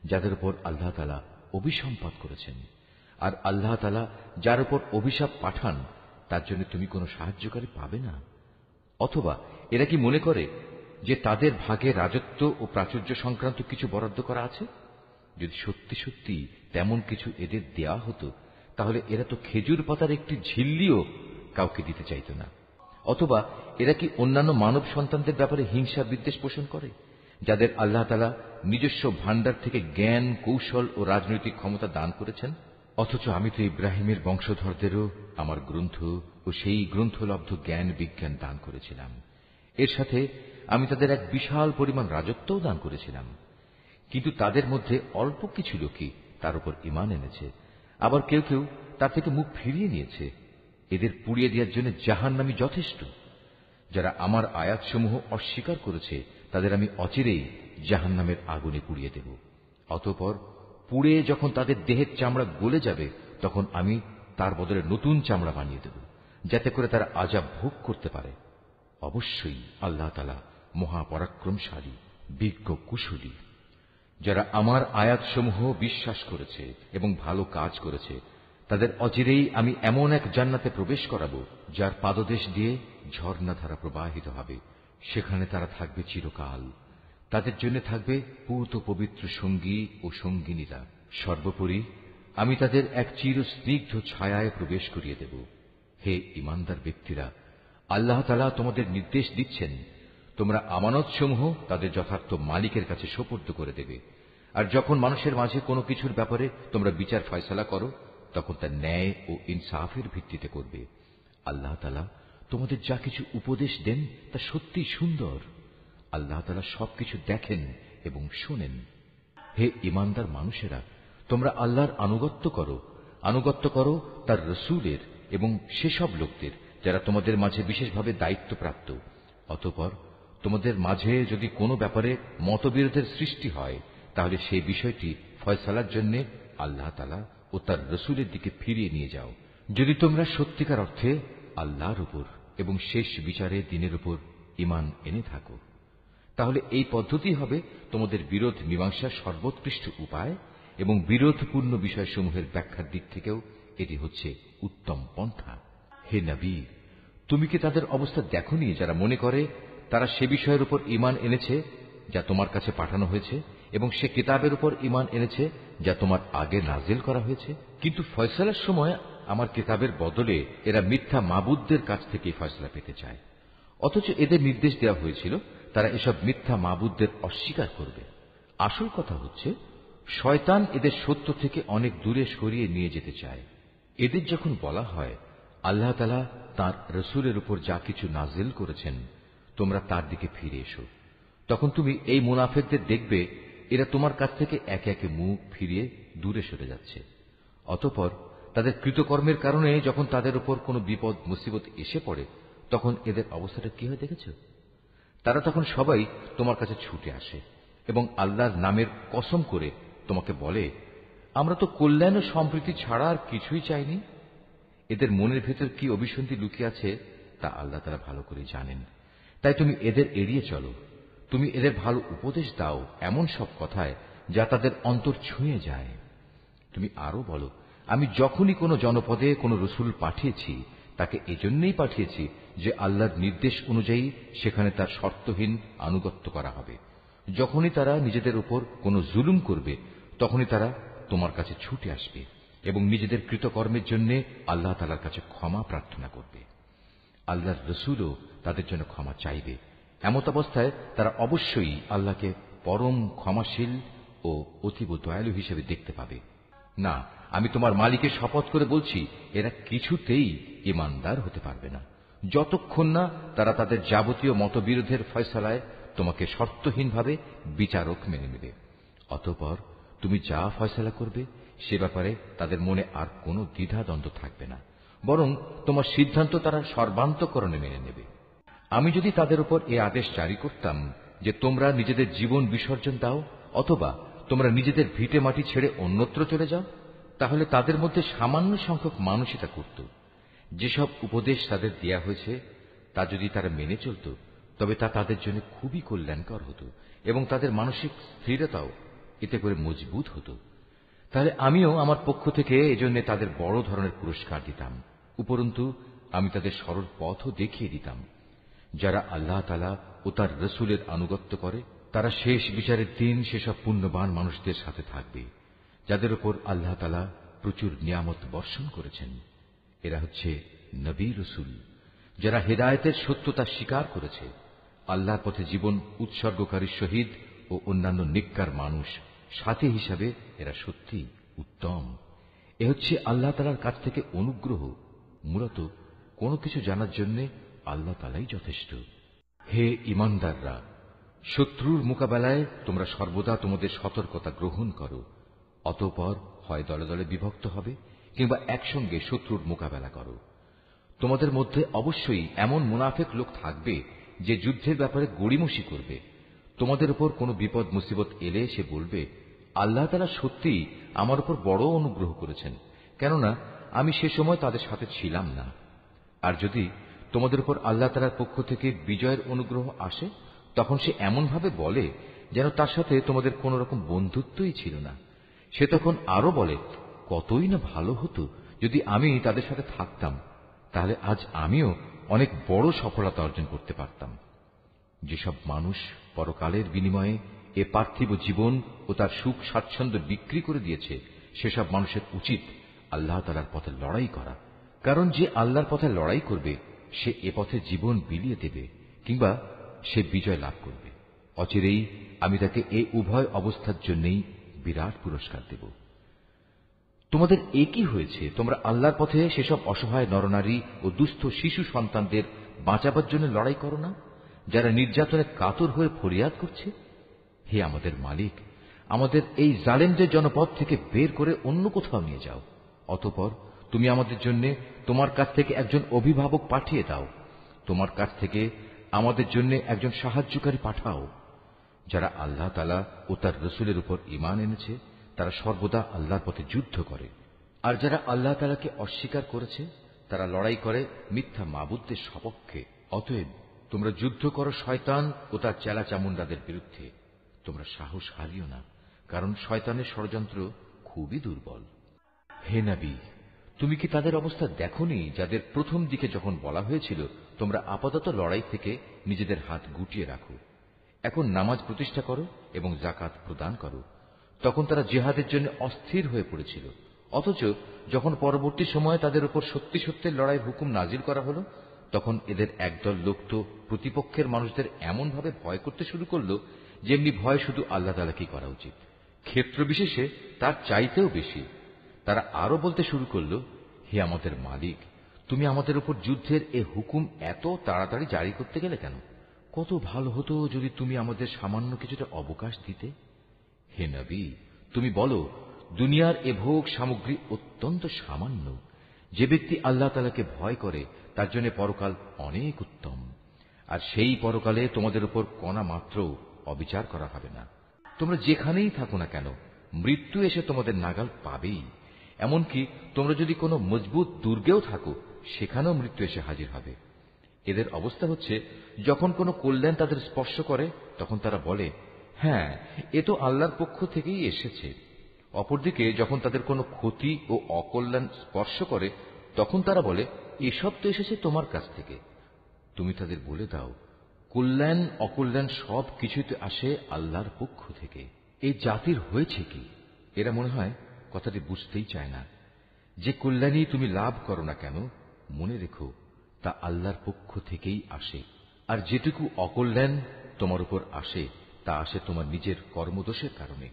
যাদের উপর আল্লাহ তাআলা অভিসম্পাত করেছেন। আর আল্লাহ তাআলা যার উপর অভিশাপ পাঠান তার জন্য তুমি কোনো সাহায্যকারী পাবে না। অথবা এরা কি মনে করে যে তাদের ভাগে রাজত্ব ও প্রাচুর্য সংক্রান্ত কিছু বরাদ্দ করা আছে? যদি সত্যি সত্যি তেমন কিছু এদের দেয়া হতো, তাহলে এরা তো খেজুর পাতার একটি ঝিল্লিও কাউকে দিতে চাইত না। অথবা এরা কি অন্যান্য মানব সন্তানদের ব্যাপারে হিংসা বিদ্বেষ পোষণ করে, যাদের আল্লাহ তাআলা নিজস্ব ভান্ডার থেকে জ্ঞান, কৌশল ও রাজনৈতিক ক্ষমতা দান করেছেন? অথচ আমি তো ইব্রাহিমের বংশধরদেরও আমার গ্রন্থ ও সেই গ্রন্থলব্ধ জ্ঞান বিজ্ঞান দান করেছিলাম। এর সাথে আমি তাদের এক বিশাল পরিমাণ রাজত্বও দান করেছিলাম। কিন্তু তাদের মধ্যে অল্প কিছু লোকই তার উপর ঈমান এনেছে, আবার কেউ কেউ তার থেকে মুখ ফিরিয়ে নিয়েছে। এদের পুড়িয়ে দেওয়ার জন্য জাহান্নামই যথেষ্ট। যারা আমার আয়াতসমূহ অস্বীকার করেছে তাদের আমি অচিরেই জাহান্নামের আগুনে পুড়িয়ে দেব। অতঃপর পুড়ে যখন তাদের দেহের চামড়া গলে যাবে, তখন আমি তার বদলে নতুন চামড়া বানিয়ে দেব, যাতে করে তারা আযাব ভোগ করতে পারে। অবশ্যই আল্লাহ তাআলা মহাপরাক্রমশালী, বিজ্ঞ, কুশলী। যারা আমার আয়াতসমূহ বিশ্বাস করেছে এবং ভালো কাজ করেছে, তাদের অচিরেই আমি এমন এক জান্নাতে প্রবেশ করাবো যার পাদদেশ দিয়ে ঝর্ণাধারা প্রবাহিত হবে। সেখানে তারা থাকবে চিরকাল। তাদের জন্য থাকবে পূত পবিত্র সঙ্গী ও সঙ্গিনীরা। সর্বোপরি আমি তাদের এক চিরস্নিগ্ধ ছায়ায় প্রবেশ করিয়ে দেব। হে ঈমানদার ব্যক্তিরা, আল্লাহ তাআলা তোমাদের নির্দেশ দিচ্ছেন, তোমরা আমানতসমূহ তাদের যথার্থ মালিকের কাছে সোপর্দ করে দেবে। আর যখন মানুষের মাঝে কোনো কিছুর ব্যাপারে তোমরা বিচার ফয়সালা করো, তখন তা ন্যায় ও ইনসাফের ভিত্তিতে করবে। আল্লাহ তাআলা তোমাদের যা কিছু উপদেশ দেন তা সত্যিই সুন্দর। আল্লাহ তাআলা সবকিছু দেখেন এবং শোনেন। হে ঈমানদার মানুষেরা, তোমরা আল্লাহর আনুগত্য করো তার রসুলের এবং সেসব লোকদের যারা তোমাদের মাঝে বিশেষভাবে দায়িত্বপ্রাপ্ত। অতঃপর তোমাদের মাঝে যদি কোনো ব্যাপারে মতবিরোধের সৃষ্টি হয়, তাহলে সেই বিষয়টি ফয়সালার জন্য আল্লাহ তাআলা ও তার রসুলের দিকে ফিরিয়ে নিয়ে যাও। যদি তোমরা সত্যিকার অর্থে আল্লাহর উপর এবং শেষ বিচারে দিনের উপর ঈমান এনে থাকো, তাহলে এই পদ্ধতি হবে তোমাদের বিরোধ মীমাংসার সর্বোৎকৃষ্ট উপায়, এবং বিরোধপূর্ণ বিষয়সমূহের ব্যাখ্যার দিক থেকেও এটি হচ্ছে উত্তম পন্থা। হে নবী, তুমি কি তাদের অবস্থা দেখোনি যারা মনে করে তারা সে বিষয়ের উপর ঈমান এনেছে যা তোমার কাছে পাঠানো হয়েছে, এবং সে কিতাবের উপর ঈমান এনেছে যা তোমার আগে নাজিল করা হয়েছে, কিন্তু ফয়সালার সময় আমার কিতাবের বদলে এরা মিথ্যা মাবুদদের কাছ থেকে ফয়সালা পেতে চায়। অথচ এদের নির্দেশ দেওয়া হয়েছিল তারা এসব মিথ্যা মাবুদদের অস্বীকার করবে। আসল কথা হচ্ছে শয়তান এদের সত্য থেকে অনেক দূরে সরিয়ে নিয়ে যেতে চায়। এদের যখন বলা হয় আল্লাহ তাআলা তাঁর রসুলের উপর যা কিছু নাজিল করেছেন তোমরা তার দিকে ফিরে এসো, তখন তুমি এই মুনাফিকদের দেখবে এরা তোমার কাছ থেকে একে একে মুখ ফিরিয়ে দূরে সরে যাচ্ছে। অতঃপর তাদের কৃতকর্মের কারণে যখন তাদের উপর কোনো বিপদ মুসিবত এসে পড়ে, তখন এদের অবস্থাটা কি হয় দেখেছ? তারা তখন সবাই তোমার কাছে ছুটে আসে এবং আল্লাহর নামের কসম করে তোমাকে বলে, আমরা তো কল্যাণ ও সম্প্রীতি ছাড়া আর কিছুই চাইনি। এদের মনের ভেতর কি অভিসন্ধি লুকিয়ে আছে তা আল্লাহ তাআলা ভালো করে জানেন। তাই তুমি এদের এড়িয়ে চলো। তুমি এদের ভালো উপদেশ দাও এমন সব কথায় যা তাদের অন্তর ছুঁয়ে যায়। তুমি আরো বলো, আমি যখনই কোনো জনপদে কোনো রসুল পাঠিয়েছি তাকে এজন্যই পাঠিয়েছি যে আল্লাহর নির্দেশ অনুযায়ী সেখানে তার শর্তহীন আনুগত্য করা হবে। যখনই তারা নিজেদের উপর কোনো জুলুম করবে তখনই তারা তোমার কাছে ছুটে আসবে এবং নিজেদের কৃতকর্মের জন্য আল্লাহ তাআলার কাছে ক্ষমা প্রার্থনা করবে। আল্লাহর রসুলও তাদের জন্য ক্ষমা চাইবে। এমত অবস্থায় তারা অবশ্যই আল্লাহকে পরম ক্ষমাশীল ও অতীব দয়ালু হিসেবে দেখতে পাবে। না, আমি তোমার মালিকের শপথ করে বলছি, এরা কিছুতেই ঈমানদার হতে পারবে না যতক্ষণ না তারা তাদের যাবতীয় মতবিরোধের ফয়সালায় তোমাকে শর্তহীনভাবে বিচারক মেনে নেবে। অতঃপর তুমি যা ফয়সালা করবে সে ব্যাপারে তাদের মনে আর কোনো দ্বিধাদ্বন্দ্ব থাকবে না, বরং তোমার সিদ্ধান্ত তারা সর্বান্তঃকরণে মেনে নেবে। আমি যদি তাদের উপর এ আদেশ জারি করতাম যে তোমরা নিজেদের জীবন বিসর্জন দাও অথবা তোমরা নিজেদের ভিটে মাটি ছেড়ে অন্যত্র চলে যাও, তাহলে তাদের মধ্যে সামান্য সংখ্যক মানুষই তা করত। যেসব উপদেশ তাদের দেয়া হয়েছে তা যদি তারা মেনে চলত তবে তা তাদের জন্য খুবই কল্যাণকর হতো এবং তাদের মানসিক স্থিরতাও এতে করে মজবুত হতো। তাহলে আমিও আমার পক্ষ থেকে এজন্য তাদের বড় ধরনের পুরস্কার দিতাম। উপরন্তু আমি তাদের সরল পথও দেখিয়ে দিতাম। যারা আল্লাহ তাআলা ও তার রসুলের আনুগত্য করে তারা শেষ বিচারের দিন সেসব পুণ্যবান মানুষদের সাথে থাকবে যাদের উপর আল্লাহ তাআলা প্রচুর নিয়ামত বর্ষণ করেছেন। এরা হচ্ছে নবী রসুল যারা হেদায়েতের সত্যতা স্বীকার করেছে, আল্লাহর পথে জীবন উৎসর্গকারী শহীদ ও অন্যান্য নেককার মানুষ সাথী হিসাবে এরা সত্যি উত্তম। এ হচ্ছে আল্লাহ তাআলার কাছ থেকে অনুগ্রহ। মূলত কোনো কিছু জানার জন্য আল্লাহ তাআলাই যথেষ্ট। হে ঈমানদাররা, শত্রুর মোকাবেলায় তোমরা সর্বদা তোমাদের সতর্কতা গ্রহণ করো। অতঃপর হয় দলে দলে বিভক্ত হবে কিংবা একসঙ্গে শত্রুর মোকাবেলা করো। তোমাদের মধ্যে অবশ্যই এমন মুনাফিক লোক থাকবে যে যুদ্ধের ব্যাপারে গড়িমসি করবে। তোমাদের উপর কোনো বিপদ মুসিবত এলে সে বলবে, আল্লাহ তাআলা সত্যিই আমার উপর বড় অনুগ্রহ করেছেন, কেননা আমি সে সময় তাদের সাথে ছিলাম না। আর যদি তোমাদের উপর আল্লাহ তাআলার পক্ষ থেকে বিজয়ের অনুগ্রহ আসে তখন সে এমনভাবে বলে যেন তার সাথে তোমাদের কোন রকম বন্ধুত্বই ছিল না। সে তখন আরো বলে, কতই না ভালো হতো যদি আমি তাদের সাথে থাকতাম, তাহলে আজ আমিও অনেক বড় সফলতা অর্জন করতে পারতাম। যেসব মানুষ পরকালের বিনিময়ে এ পার্থিব জীবন ও তার সুখ স্বাচ্ছন্দ্য বিক্রি করে দিয়েছে সেসব মানুষের উচিত আল্লাহ তাআলার পথে লড়াই করা, কারণ যে আল্লাহর পথে লড়াই করবে সে এ পথে জীবন বিলিয়ে দেবে কিংবা সে বিজয় লাভ করবে। অচিরেই আমি তাকে এই উভয় অবস্থার জন্যই বিরাট পুরস্কার দেব। তোমাদের একই হয়েছে, তোমরা আল্লাহর পথে সেসব অসহায় নরনারী ও দুস্থ শিশু সন্তানদের বাঁচাবার জন্য লড়াই করো না যারা নির্যাতনে কাতর হয়ে ফরিয়াদ করছে। হে আমাদের মালিক, আমাদের এই জালেমদের জনপদ থেকে বের করে অন্য কোথাও নিয়ে যাও। অতঃপর তুমি আমাদের জন্য তোমার কাছ থেকে একজন অভিভাবক পাঠিয়ে দাও, তোমার কাছ থেকে আমাদের জন্য একজন সাহায্যকারী পাঠাও। যারা আল্লাহ তাআলা ও তার রাসূলের উপর ঈমান এনেছে তারা সর্বদা আল্লাহর পথে যুদ্ধ করে, আর যারা আল্লাহ তাআলাকে অস্বীকার করেছে তারা লড়াই করে মিথ্যা মাবুদদের সপক্ষে। অতএব তোমরা যুদ্ধ করো শয়তান ও তার চেলাচামুন্ডাদের বিরুদ্ধে। তোমরা সাহস হারিও না, কারণ শয়তানের ষড়যন্ত্র খুবই দুর্বল। হে নবী, তুমি কি তাদের অবস্থা দেখোনি যাদের প্রথম দিকে যখন বলা হয়েছিল তোমরা আপাতত লড়াই থেকে নিজেদের হাত গুটিয়ে রাখো, এখন নামাজ প্রতিষ্ঠা করো এবং যাকাত প্রদান করো। তখন তারা জিহাদের জন্য অস্থির হয়ে পড়েছিল, অথচ যখন পরবর্তী সময়ে তাদের উপর সত্যি সত্যের লড়াইয়ের হুকুম নাজিল করা হলো তখন এদের একদল লোক তো প্রতিপক্ষের মানুষদের এমন ভাবে ভয় করতে শুরু করলো যেমনি ভয় শুধু আল্লাহ তাআলাকেই করা উচিত, ক্ষেত্র বিশেষে তার চাইতেও বেশি। তারা আরো বলতে শুরু করলো, হে আমাদের মালিক, তুমি আমাদের উপর যুদ্ধের এ হুকুম এত তাড়াতাড়ি জারি করতে গেলে কেন? কত ভালো হতো যদি তুমি আমাদের সামান্য কিছুটা অবকাশ দিতে। হে নবী, তুমি বলো, দুনিয়ার এ ভোগ সামগ্রী অত্যন্ত সামান্য। যে ব্যক্তি আল্লাহ তাআলাকে ভয় করে তার জন্য পরকাল অনেক উত্তম, আর সেই পরকালে তোমাদের উপর কণা মাত্র অবিচার করা হবে না। তোমরা যেখানেই থাকো না কেন মৃত্যু এসে তোমাদের নাগাল পাবেই। এমনকি তোমরা যদি কোনো মজবুত দুর্গেও থাকো সেখানেও মৃত্যু এসে হাজির হবে। এদের অবস্থা হচ্ছে, যখন কোনো কল্যাণ তাদের স্পর্শ করে তখন তারা বলে, হ্যাঁ, এ তো আল্লাহর পক্ষ থেকেই এসেছে। অপরদিকে যখন তাদের কোনো ক্ষতি ও অকল্যাণ স্পর্শ করে তখন তারা বলে, এসব তো এসেছে তোমার কাছ থেকে। তুমি তাদের বলে দাও, কল্যাণ অকল্যাণ সব কিছুই তো আসে আল্লাহর পক্ষ থেকে। এই জাতির হয়েছে কি? এরা মনে হয় কথাটি বুঝতেই চায় না। যে কল্যাণই তুমি লাভ করো না কেন মনে রেখো তা আল্লাহর পক্ষ থেকেই আসে, আর যেটুকু অকল্যাণ তোমার উপর আসে তা আসে তোমার নিজের কর্মদোষের কারণে।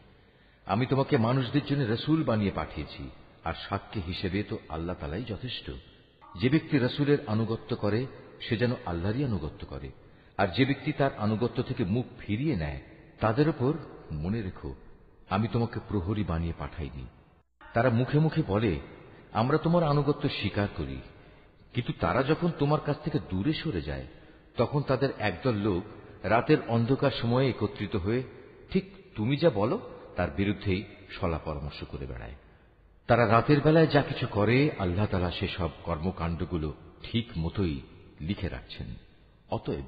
আমি তোমাকে মানুষদের জন্য রাসূল বানিয়ে পাঠিয়েছি, আর সাক্ষী হিসেবে তো আল্লাহ তাআলাই যথেষ্ট। যে ব্যক্তি রাসূলের আনুগত্য করে সে যেন আল্লাহরই আনুগত্য করে, আর যে ব্যক্তি তার আনুগত্য থেকে মুখ ফিরিয়ে নেয় তাদের উপর মনে রেখো আমি তোমাকে প্রহরী বানিয়ে পাঠাইনি। তারা মুখে মুখে বলে, আমরা তোমার আনুগত্য স্বীকার করি, কিন্তু তারা যখন তোমার কাছ থেকে দূরে সরে যায় তখন তাদের একদল লোক রাতের অন্ধকার সময়ে একত্রিত হয়ে ঠিক তুমি যা বলো তার বিরুদ্ধেই সলা পরামর্শ করে বেড়ায়। তারা রাতের বেলায় যা কিছু করে আল্লাহ তাআলা সেসব কর্মকাণ্ডগুলো ঠিক মতোই লিখে রাখছেন। অতএব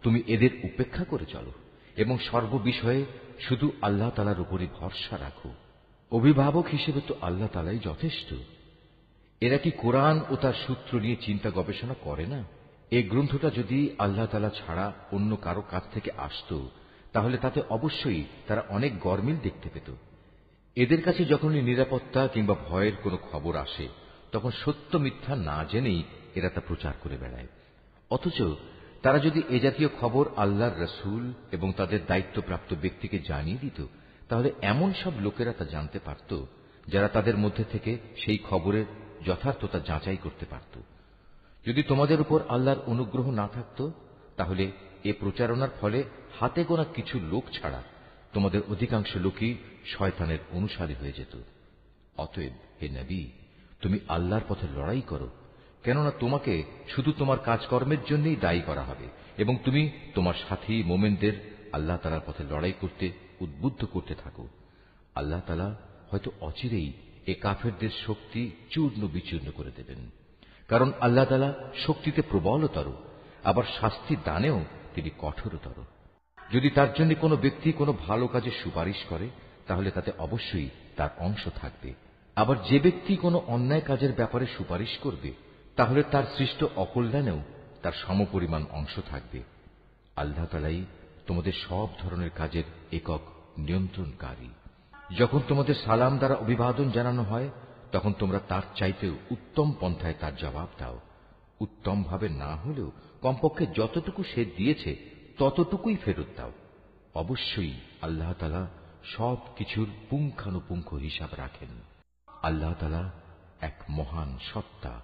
তুমি এদের উপেক্ষা করে চলো এবং সর্ববিষয়ে শুধু আল্লাহ তাআলার উপরই ভরসা রাখো। অভিভাবক হিসেবে তো আল্লাহ তাআলাই যথেষ্ট। এরা কি কোরআন ও তার সূত্র নিয়ে চিন্তা গবেষণা করে না? এই গ্রন্থটা যদি আল্লাহ তাআলা ছাড়া অন্য কারো কাছ থেকে আসত তাহলে তাতে অবশ্যই তারা অনেক গরমিল দেখতে পেত। এদের কাছে যখনই নিরাপত্তা কিংবা ভয়ের কোনো খবর আসে তখন সত্য মিথ্যা না জেনেই এরা তা প্রচার করে বেড়ায়। অথচ তারা যদি এ জাতীয় খবর আল্লাহর রাসূল এবং তাদের দায়িত্বপ্রাপ্ত ব্যক্তিকে জানিয়ে দিত তাহলে এমন সব লোকেরা তা জানতে পারত যারা তাদের মধ্যে থেকে সেই খবরের যথার্থতা যাচাই করতে পারত। যদি তোমাদের উপর আল্লাহর অনুগ্রহ না থাকত তাহলে এ প্রচারণার ফলে হাতে গোনা কিছু লোক ছাড়া তোমাদের অধিকাংশ লোকই শয়তানের অনুসারী হয়ে যেত। অতএব হে নবী, তুমি আল্লাহর পথে লড়াই করো, কেননা তোমাকে শুধু তোমার কাজকর্মের জন্যই দায়ী করা হবে এবং তুমি তোমার সাথী মোমেনদের আল্লাহ তাআলার পথে লড়াই করতে উদ্বুদ্ধ করতে থাকো। আল্লাহ তাআলা হয়তো অচিরেই এ কাফেরদের শক্তি চূর্ণ বিচূর্ণ করে দেবেন, কারণ আল্লাহ তাআলা শক্তিতে প্রবলতর, আবার শাস্তি দানেও তিনি কঠোরতর। যদি তার জন্য কোনো ব্যক্তি কোনো ভালো কাজের সুপারিশ করে তাহলে তাতে অবশ্যই তার অংশ থাকবে, আবার যে ব্যক্তি কোনো অন্যায় কাজের ব্যাপারে সুপারিশ করবে তাহলে তার সৃষ্ট অকল্যাণেও তার সমপরিমাণ অংশ থাকবে। আল্লাহ তাআলাই তোমাদের সব ধরনের কাজের একক নিয়ন্ত্রণকারী। যখন তোমাদের সালাম দ্বারা অভিবাদন জানানো হয় তখন তোমরা তার চাইতেও উত্তম পন্থায় তার জবাব দাও। উত্তম ভাবে না হলেও কমপক্ষে যতটুকু সে দিয়েছে ততটুকুই ফেরত দাও। অবশ্যই আল্লাহ তাআলা সব কিছুর পুঙ্খানুপুঙ্খ হিসাব রাখেন। আল্লাহ তাআলা এক মহান সত্তা,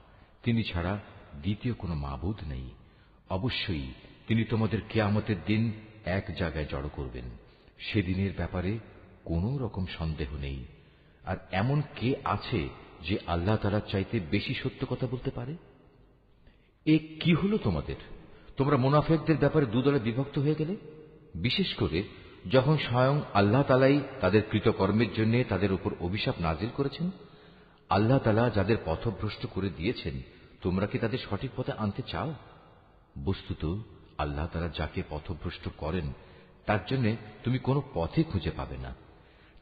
তিনি ছাড়া দ্বিতীয় কোনো মাবুদ নেই। অবশ্যই তিনি তোমাদের কিয়ামতের দিন এক জায়গায় জড়ো করবেন। সেদিনের ব্যাপারে কোনো রকম সন্দেহ নেই। আর এমন কে আছে যে আল্লাহ তাআলার চাইতে বেশি সত্য কথা বলতে পারে? এ কি হলো তোমাদের? তোমরা মুনাফিকদের ব্যাপারে দুদলে বিভক্ত হয়ে গেলে, বিশেষ করে যখন স্বয়ং আল্লাহ তাআলাই তাদের কৃতকর্মের জন্য তাদের উপর অভিশাপ নাজিল করেছেন। আল্লাহ তাআলা যাদের পথভ্রষ্ট করে দিয়েছেন, তোমরা কি তাদের সঠিক পথে আনতে চাও? বস্তুত আল্লাহ তাআলা যাকে পথভ্রষ্ট করেন তার জন্য তুমি কোনো পথে খুঁজে পাবে না।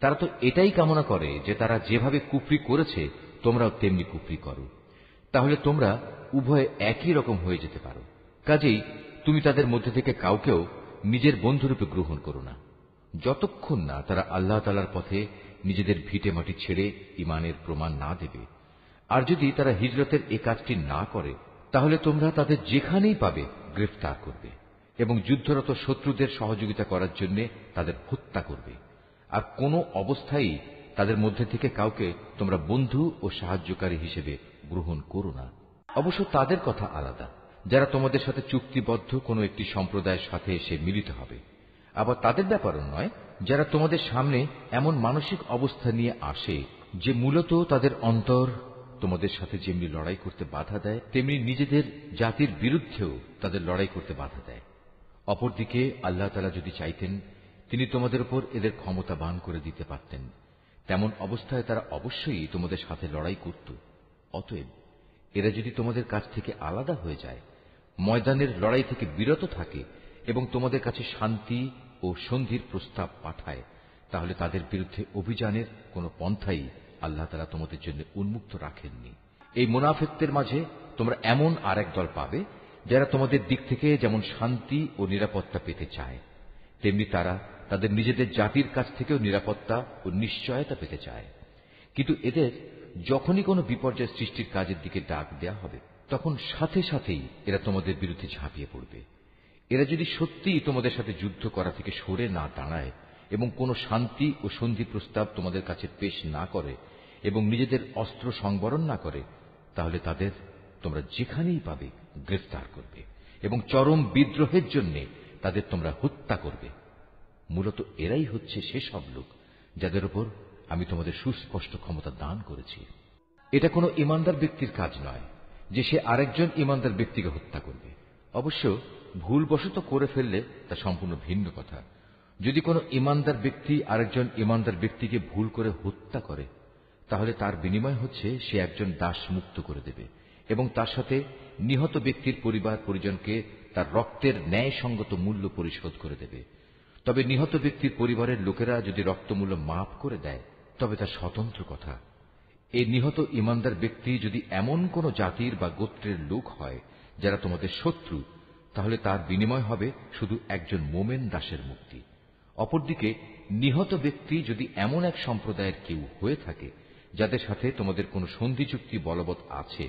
তারা তো এটাই কামনা করে যে তারা যেভাবে কুফরি করেছে তোমরাও তেমনি কুফরি করো, তাহলে তোমরা উভয়ে একই রকম হয়ে যেতে পারো। কাজেই তুমি তাদের মধ্যে থেকে কাউকেও নিজের বন্ধুরূপে গ্রহণ করো না, যতক্ষণ না তারা আল্লাহ তাআলার পথে নিজেদের ভিটে মাটি ছেড়ে ঈমানের প্রমাণ না দেবে। আর যদি তারা হিজরতের এ কাজটি না করে, তাহলে তোমরা তাদের যেখানেই পাবে গ্রেফতার করবে এবং যুদ্ধরত শত্রুদের সহযোগিতা করার জন্য তাদের হত্যা করবে। আর কোনো অবস্থায় তাদের মধ্যে থেকে কাউকে তোমরা বন্ধু ও সাহায্যকারী হিসেবে গ্রহণ করো না। অবশ্য তাদের কথা আলাদা, যারা তোমাদের সাথে চুক্তিবদ্ধ কোনো একটি সম্প্রদায়ের সাথে এসে মিলিত হবে। আবার তাদের ব্যাপারও নয়, যারা তোমাদের সামনে এমন মানসিক অবস্থা নিয়ে আসে যে মূলত তাদের অন্তর তোমাদের সাথে যেমনি লড়াই করতে বাধা দেয়, তেমনি নিজেদের জাতির বিরুদ্ধেও তাদের লড়াই করতে বাধা দেয়। অপরদিকে আল্লাহ তাআলা যদি চাইতেন, তিনি তোমাদের উপর এদের ক্ষমতাবান করে দিতে পারতেন। তেমন অবস্থায় তারা অবশ্যই তোমাদের সাথে লড়াই করত। অতএব এরা যদি তোমাদের কাছ থেকে আলাদা হয়ে যায়, ময়দানের লড়াই থেকে বিরত থাকে এবং তোমাদের কাছে শান্তি ও সন্ধির প্রস্তাব পাঠায়, তাহলে তাদের বিরুদ্ধে অভিযানের কোনো পন্থাই আল্লাহ তাআলা তোমাদের জন্য উন্মুক্ত রাখেননি। এই মুনাফিকদের মাঝে তোমরা এমন আরেক দল পাবে, যারা তোমাদের দিক থেকে যেমন শান্তি ও নিরাপত্তা পেতে চায়, তেমনি তারা তাদের নিজেদের জাতির কাছ থেকেও নিরাপত্তা ও নিশ্চয়তা পেতে চায়। কিন্তু এদের যখনই কোনো বিপর্যয় সৃষ্টির কাজের দিকে ডাক দেয়া হবে, তখন সাথে সাথেই এরা তোমাদের বিরুদ্ধে ঝাঁপিয়ে পড়বে। এরা যদি সত্যিই তোমাদের সাথে যুদ্ধ করা থেকে সরে না দাঁড়ায় এবং কোনো শান্তি ও সন্ধি প্রস্তাব তোমাদের কাছে পেশ না করে এবং নিজেদের অস্ত্র সংবরণ না করে, তাহলে তাদের তোমরা যেখানেই পাবে গ্রেফতার করবে এবং চরম বিদ্রোহের জন্য তাদের তোমরা হত্যা করবে। মূলত এরাই হচ্ছে সেসব লোক যাদের উপর আমি তোমাদের সুস্পষ্ট ক্ষমতা দান করেছি। এটা কোনো ইমানদার ব্যক্তির কাজ নয় যে সে আরেকজন ইমানদার ব্যক্তিকে হত্যা করবে। অবশ্য ভুলবশত করে ফেললে তা সম্পূর্ণ ভিন্ন কথা। যদি কোনো ইমানদার ব্যক্তি আরেকজন ইমানদার ব্যক্তিকে ভুল করে হত্যা করে, তাহলে তার বিনিময় হচ্ছে সে একজন দাস মুক্ত করে দেবে এবং তার সাথে নিহত ব্যক্তির পরিবার পরিজনকে তার রক্তের ন্যায়সঙ্গত মূল্য পরিশোধ করে দেবে। তবে নিহত ব্যক্তির পরিবারের লোকেরা যদি রক্তমূল্য মাফ করে দেয়, তবে তা স্বতন্ত্র কথা। এই নিহত ইমানদার ব্যক্তি যদি এমন কোন জাতির বা গোত্রের লোক হয় যারা তোমাদের শত্রু, তাহলে তার বিনিময় হবে শুধু একজন মোমেন দাসের মুক্তি। অপরদিকে নিহত ব্যক্তি যদি এমন এক সম্প্রদায়ের কেউ হয়ে থাকে যাদের সাথে তোমাদের কোনো সন্ধি চুক্তি বলবৎ আছে,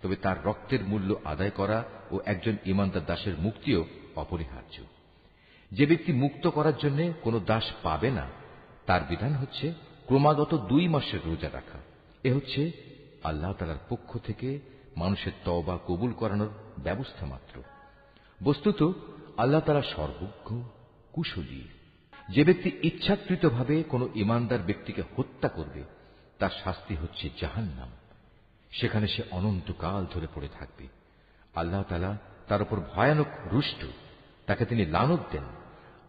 তবে তার রক্তের মূল্য আদায় করা ও একজন ইমানদার দাসের মুক্তিও অপরিহার্য। যে ব্যক্তি মুক্ত করার জন্য কোনো দাস পাবে না, তার বিধান হচ্ছে ক্রমাগত 2 মাসের রোজা রাখা। এ হচ্ছে আল্লাহ তাআলার পক্ষ থেকে মানুষের তওবা কবুল করানোর ব্যবস্থা মাত্র। বস্তুত আল্লাহ তাআলা সর্বজ্ঞ, কুশলী। যে ব্যক্তি ইচ্ছাকৃতভাবে কোনো ইমানদার ব্যক্তিকে হত্যা করবে, তার শাস্তি হচ্ছে জাহান্নাম। সেখানে সে অনন্তকাল ধরে পড়ে থাকবে। আল্লাহ তাআলা তার উপর ভয়ানক রুষ্ট, তাকে তিনি লানত দেন।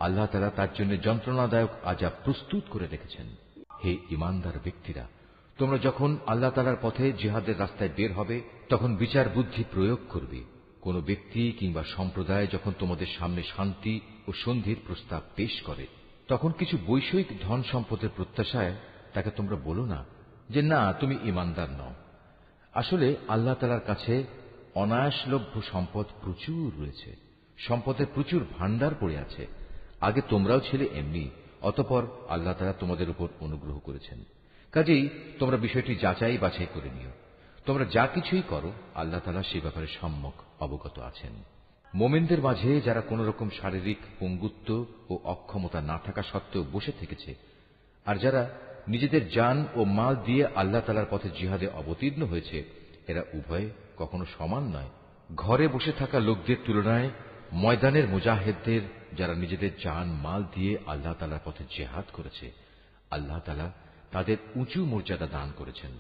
আল্লাহ তাআলা তার জন্য যন্ত্রণাদায়ক আযাব প্রস্তুত করে রেখেছেন। হে ঈমানদার ব্যক্তিরা, তোমরা যখন আল্লাহ তাআলার পথে জিহাদের রাস্তায় বের হবে, তখন বিচার বুদ্ধি প্রয়োগ করবে। কোন ব্যক্তি কিংবা সম্প্রদায় যখন তোমাদের সামনে শান্তি ও সন্ধির প্রস্তাব পেশ করে, তখন কিছু বৈষয়িক ধন সম্পদের প্রত্যাশায় তাকে তোমরা বলো না যে না, তুমি ঈমানদার নও। আসলে আল্লাহ তাআলার কাছে অনায়াসলভ্য সম্পদ প্রচুর রয়েছে, সম্পদের প্রচুর ভাণ্ডার পড়ে আছে। আগে তোমরাও ছিলে এমনি, অতঃপর আল্লাহ তাআলা তোমাদের উপর অনুগ্রহ করেছেন। কাজেই তোমরা বিষয়টি যাচাই বাছাই করে নিও। তোমরা যা কিছুই করো, আল্লাহ তাআলা সে ব্যাপারে সম্যক অবগত আছেন। মোমেনদের মাঝে যারা কোন রকম শারীরিক পঙ্গুত্ব ও অক্ষমতা না থাকা সত্ত্বেও বসে থেকেছে, আর যারা নিজেদের জান ও মাল দিয়ে আল্লাহ তাআলার পথে জিহাদে অবতীর্ণ হয়েছে, এরা উভয়ে কখনো সমান নয়। ঘরে বসে থাকা লোকদের তুলনায় ময়দানের মুজাহিদদের, যারা নিজেদের জান মাল দিয়ে আল্লাহ তাআলার পথে জিহাদ করেছে, আল্লাহ তাআলা তাদের উঁচু মর্যাদা দান করেছেন।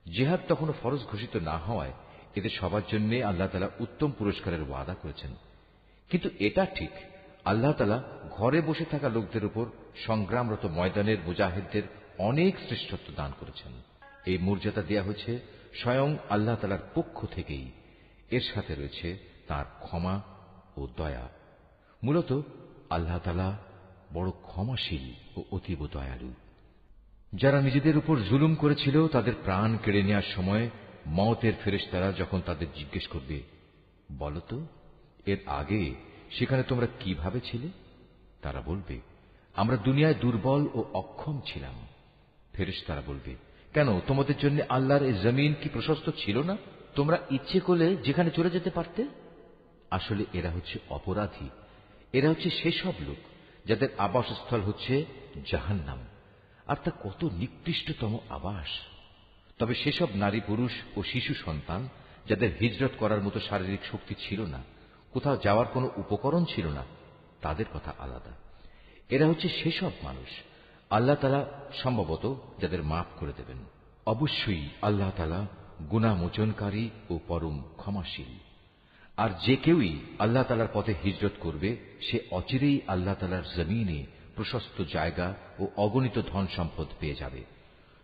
জিহাদ তখনও ফরজ ঘোষিত না হওয়ায় এদের সবার জন্য আল্লাহ তাআলা উত্তম পুরস্কারের ওয়াদা করেছেন। কিন্তু এটা ঠিক, আল্লাহ তাআলা ঘরে বসে থাকা লোকদের উপর সংগ্রামরত ময়দানের মুজাহিদদের অনেক শ্রেষ্ঠত্ব দান করেছেন। এই মর্যাদা দেয়া হয়েছে স্বয়ং আল্লাহ তাআলার পক্ষ থেকেই। এর সাথে রয়েছে তার ক্ষমা ও দয়া। মূলত আল্লাহ তাআলা বড় ক্ষমাশীল ও অতীব দয়ালু। যারা নিজেদের উপর জুলুম করেছিল তাদের প্রাণ কেড়ে নেওয়ার সময় মওতের ফেরেশতারা যখন তাদের জিজ্ঞেস করবে, বলতো এর আগে সেখানে তোমরা কিভাবে ছিলে? তারা বলবে, আমরা দুনিয়ায় দুর্বল ও অক্ষম ছিলাম। ফেরেশতারা বলবে, কেন তোমাদের জন্য আল্লাহর এই জমিন কি প্রশস্ত ছিল না? তোমরা ইচ্ছে করলে যেখানে চলে যেতে পারতে। আসলে এরা হচ্ছে অপরাধী। এরা হচ্ছে সেসব লোক যাদের আবাসস্থল হচ্ছে জাহান্নাম, আর তা কত নিকৃষ্টতম আবাস। তবে সেসব নারী পুরুষ ও শিশু সন্তান যাদের হিজরত করার মতো শারীরিক শক্তি ছিল না, কোথাও যাওয়ার কোনো উপকরণ ছিল না, তাদের কথা আলাদা। এরা হচ্ছে সেসব মানুষ আল্লাহ তাআলা সম্ভবত যাদের মাফ করে দেবেন। অবশ্যই আল্লাহ তাআলা গুনাহ মোচনকারী ও পরম ক্ষমাশীল। আর যে কেউই আল্লাহ তাআলার পথে হিজরত করবে সে অচিরেই আল্লাহ তাআলার জমিনে প্রশস্ত জায়গা ও অগণিত ধন সম্পদ পেয়ে যাবে।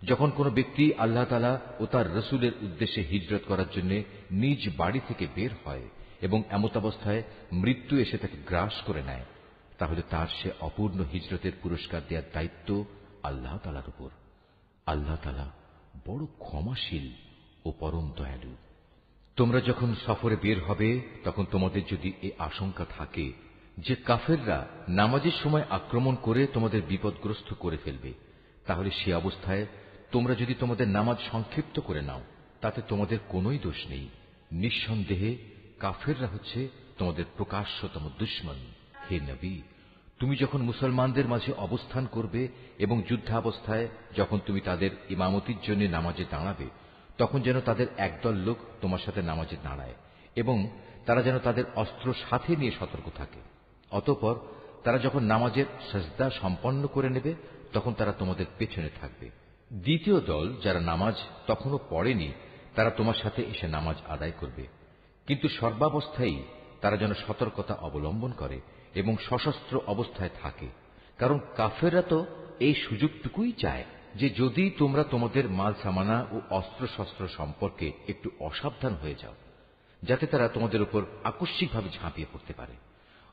যখন কোনো ব্যক্তি আল্লাহ তাআলা ও তার রাসূলের উদ্দেশ্যে হিজরত করার জন্য নিজ বাড়ি থেকে বের হয় এবং এমতাবস্থায় মৃত্যু এসে তাকে গ্রাস করে নেয়, তাহলে তার সে অপূর্ণ হিজরতের পুরস্কার দেওয়ার দায়িত্ব আল্লাহ তাআলার উপর। আল্লাহ তাআলা বড় ক্ষমাশীল ও পরম দয়ালু। তোমরা যখন সফরে বের হবে তখন তোমাদের যদি এ আশঙ্কা থাকে যে কাফেররা নামাজের সময় আক্রমণ করে তোমাদের বিপদগ্রস্ত করে ফেলবে, তাহলে সে অবস্থায় তোমরা যদি তোমাদের নামাজ সংক্ষিপ্ত করে নাও তাতে তোমাদের কোনোই দোষ নেই। নিঃসন্দেহে কাফেররা হচ্ছে তোমাদের প্রকাশ্যতম দুশমন। হে নবী, তুমি যখন মুসলমানদের মাঝে অবস্থান করবে এবং যুদ্ধাবস্থায় যখন তুমি তাদের ইমামতির জন্য নামাজে দাঁড়াবে, তখন যেন তাদের একদল লোক তোমার সাথে নামাজে দাঁড়ায় এবং তারা যেন তাদের অস্ত্র সাথে নিয়ে সতর্ক থাকে। অতঃপর তারা যখন নামাজের সাজদা সম্পন্ন করে নেবে তখন তারা তোমাদের পেছনে থাকবে। দ্বিতীয় দল যারা নামাজ তখনও পড়েনি তারা তোমার সাথে এসে নামাজ আদায় করবে, কিন্তু সর্বাবস্থায় তারা যেন সতর্কতা অবলম্বন করে এবং সশস্ত্র অবস্থায় থাকে। কারণ কাফেররা তো এই সুযোগটুকুই চায় যে যদি তোমরা তোমাদের মাল সামানা ও অস্ত্রশস্ত্র সম্পর্কে একটু অসাবধান হয়ে যাও, যাতে তারা তোমাদের উপর আকস্মিকভাবে ঝাঁপিয়ে পড়তে পারে।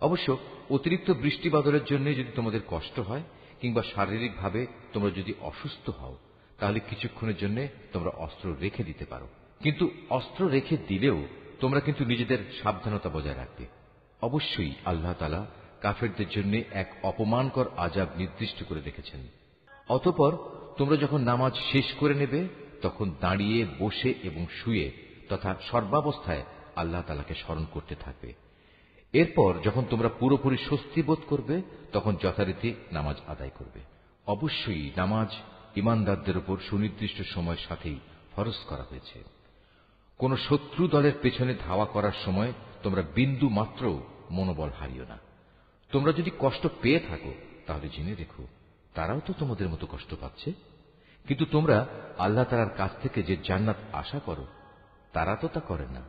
অবশ্য অতিরিক্ত বৃষ্টি বাদলের জন্য যদি তোমাদের কষ্ট হয় কিংবা শারীরিকভাবে তোমরা যদি অসুস্থ হও, তাহলে কিছুক্ষণের জন্য তোমরা অস্ত্র রেখে দিতে পারো। কিন্তু অস্ত্র রেখে দিলেও তোমরা কিন্তু নিজেদের সাবধানতা বজায় রাখবে। অবশ্যই আল্লাহ তাআলা কাফেরদের জন্য এক অপমানকর আযাব নির্দিষ্ট করে রেখেছেন। অতঃপর তোমরা যখন নামাজ শেষ করে নেবে তখন দাঁড়িয়ে, বসে এবং শুয়ে তথা সর্বাবস্থায় আল্লাহ তাআলাকে স্মরণ করতে থাকবে। এরপর যখন তোমরা পুরোপুরি স্বস্তি বোধ করবে তখন যথারীতি নামাজ আদায় করবে। অবশ্যই নামাজ ঈমানদারদের উপর সুনির্দিষ্ট সময়ের সাথেই ফরজ করা হয়েছে। কোন শত্রু দলের পেছনে ধাওয়া করার সময় তোমরা বিন্দু মাত্র মনোবল হারিও না। তোমরা যদি কষ্ট পেয়ে থাকো তাহলে জেনে রেখো তারাও তো তোমাদের মতো কষ্ট পাচ্ছে, কিন্তু তোমরা আল্লাহ তাআলার কাছ থেকে যে জান্নাত আশা করো তারা তো তা করে না।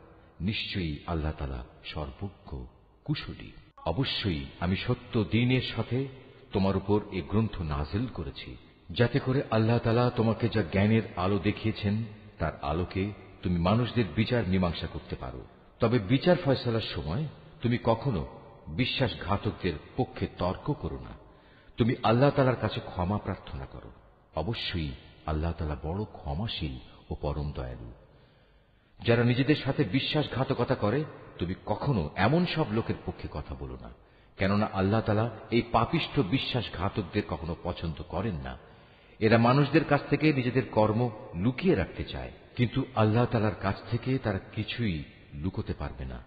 নিশ্চয়ই আল্লাহ তাআলা সর্বজ্ঞ, কুশলী। অবশ্যই আমি সত্য দ্বীনের সাথে তোমার উপর এই গ্রন্থ নাজিল করেছি, যাতে করে আল্লাহ তাআলা তোমাকে যা জ্ঞানের আলো দেখিয়েছেন তার আলোকে তুমি মানুষদের বিচার মীমাংসা করতে পারো। তবে বিচার ফয়সালার সময় তুমি কখনো বিশ্বাসঘাতকদের পক্ষে তর্ক করো না। তুমি আল্লাহ তাআলার কাছে ক্ষমা প্রার্থনা করো। অবশ্যই আল্লাহ তাআলা বড় ক্ষমাশীল ও পরম দয়ালু। যারা নিজেদের সাথে বিশ্বাসঘাতকতা করে তুমি কখনো এমন সব লোকের পক্ষে কথা বলো না, কেননা আল্লাহ তাআলা এই পাপিষ্ঠ বিশ্বাসঘাতকদের কখনো পছন্দ করেন না। এরা মানুষদের কাছ থেকে নিজেদের কর্ম লুকিয়ে রাখতে চায়, কিন্তু আল্লাহ তাআলার কাছ থেকে তারা কিছুই লুকোতে পারবে না।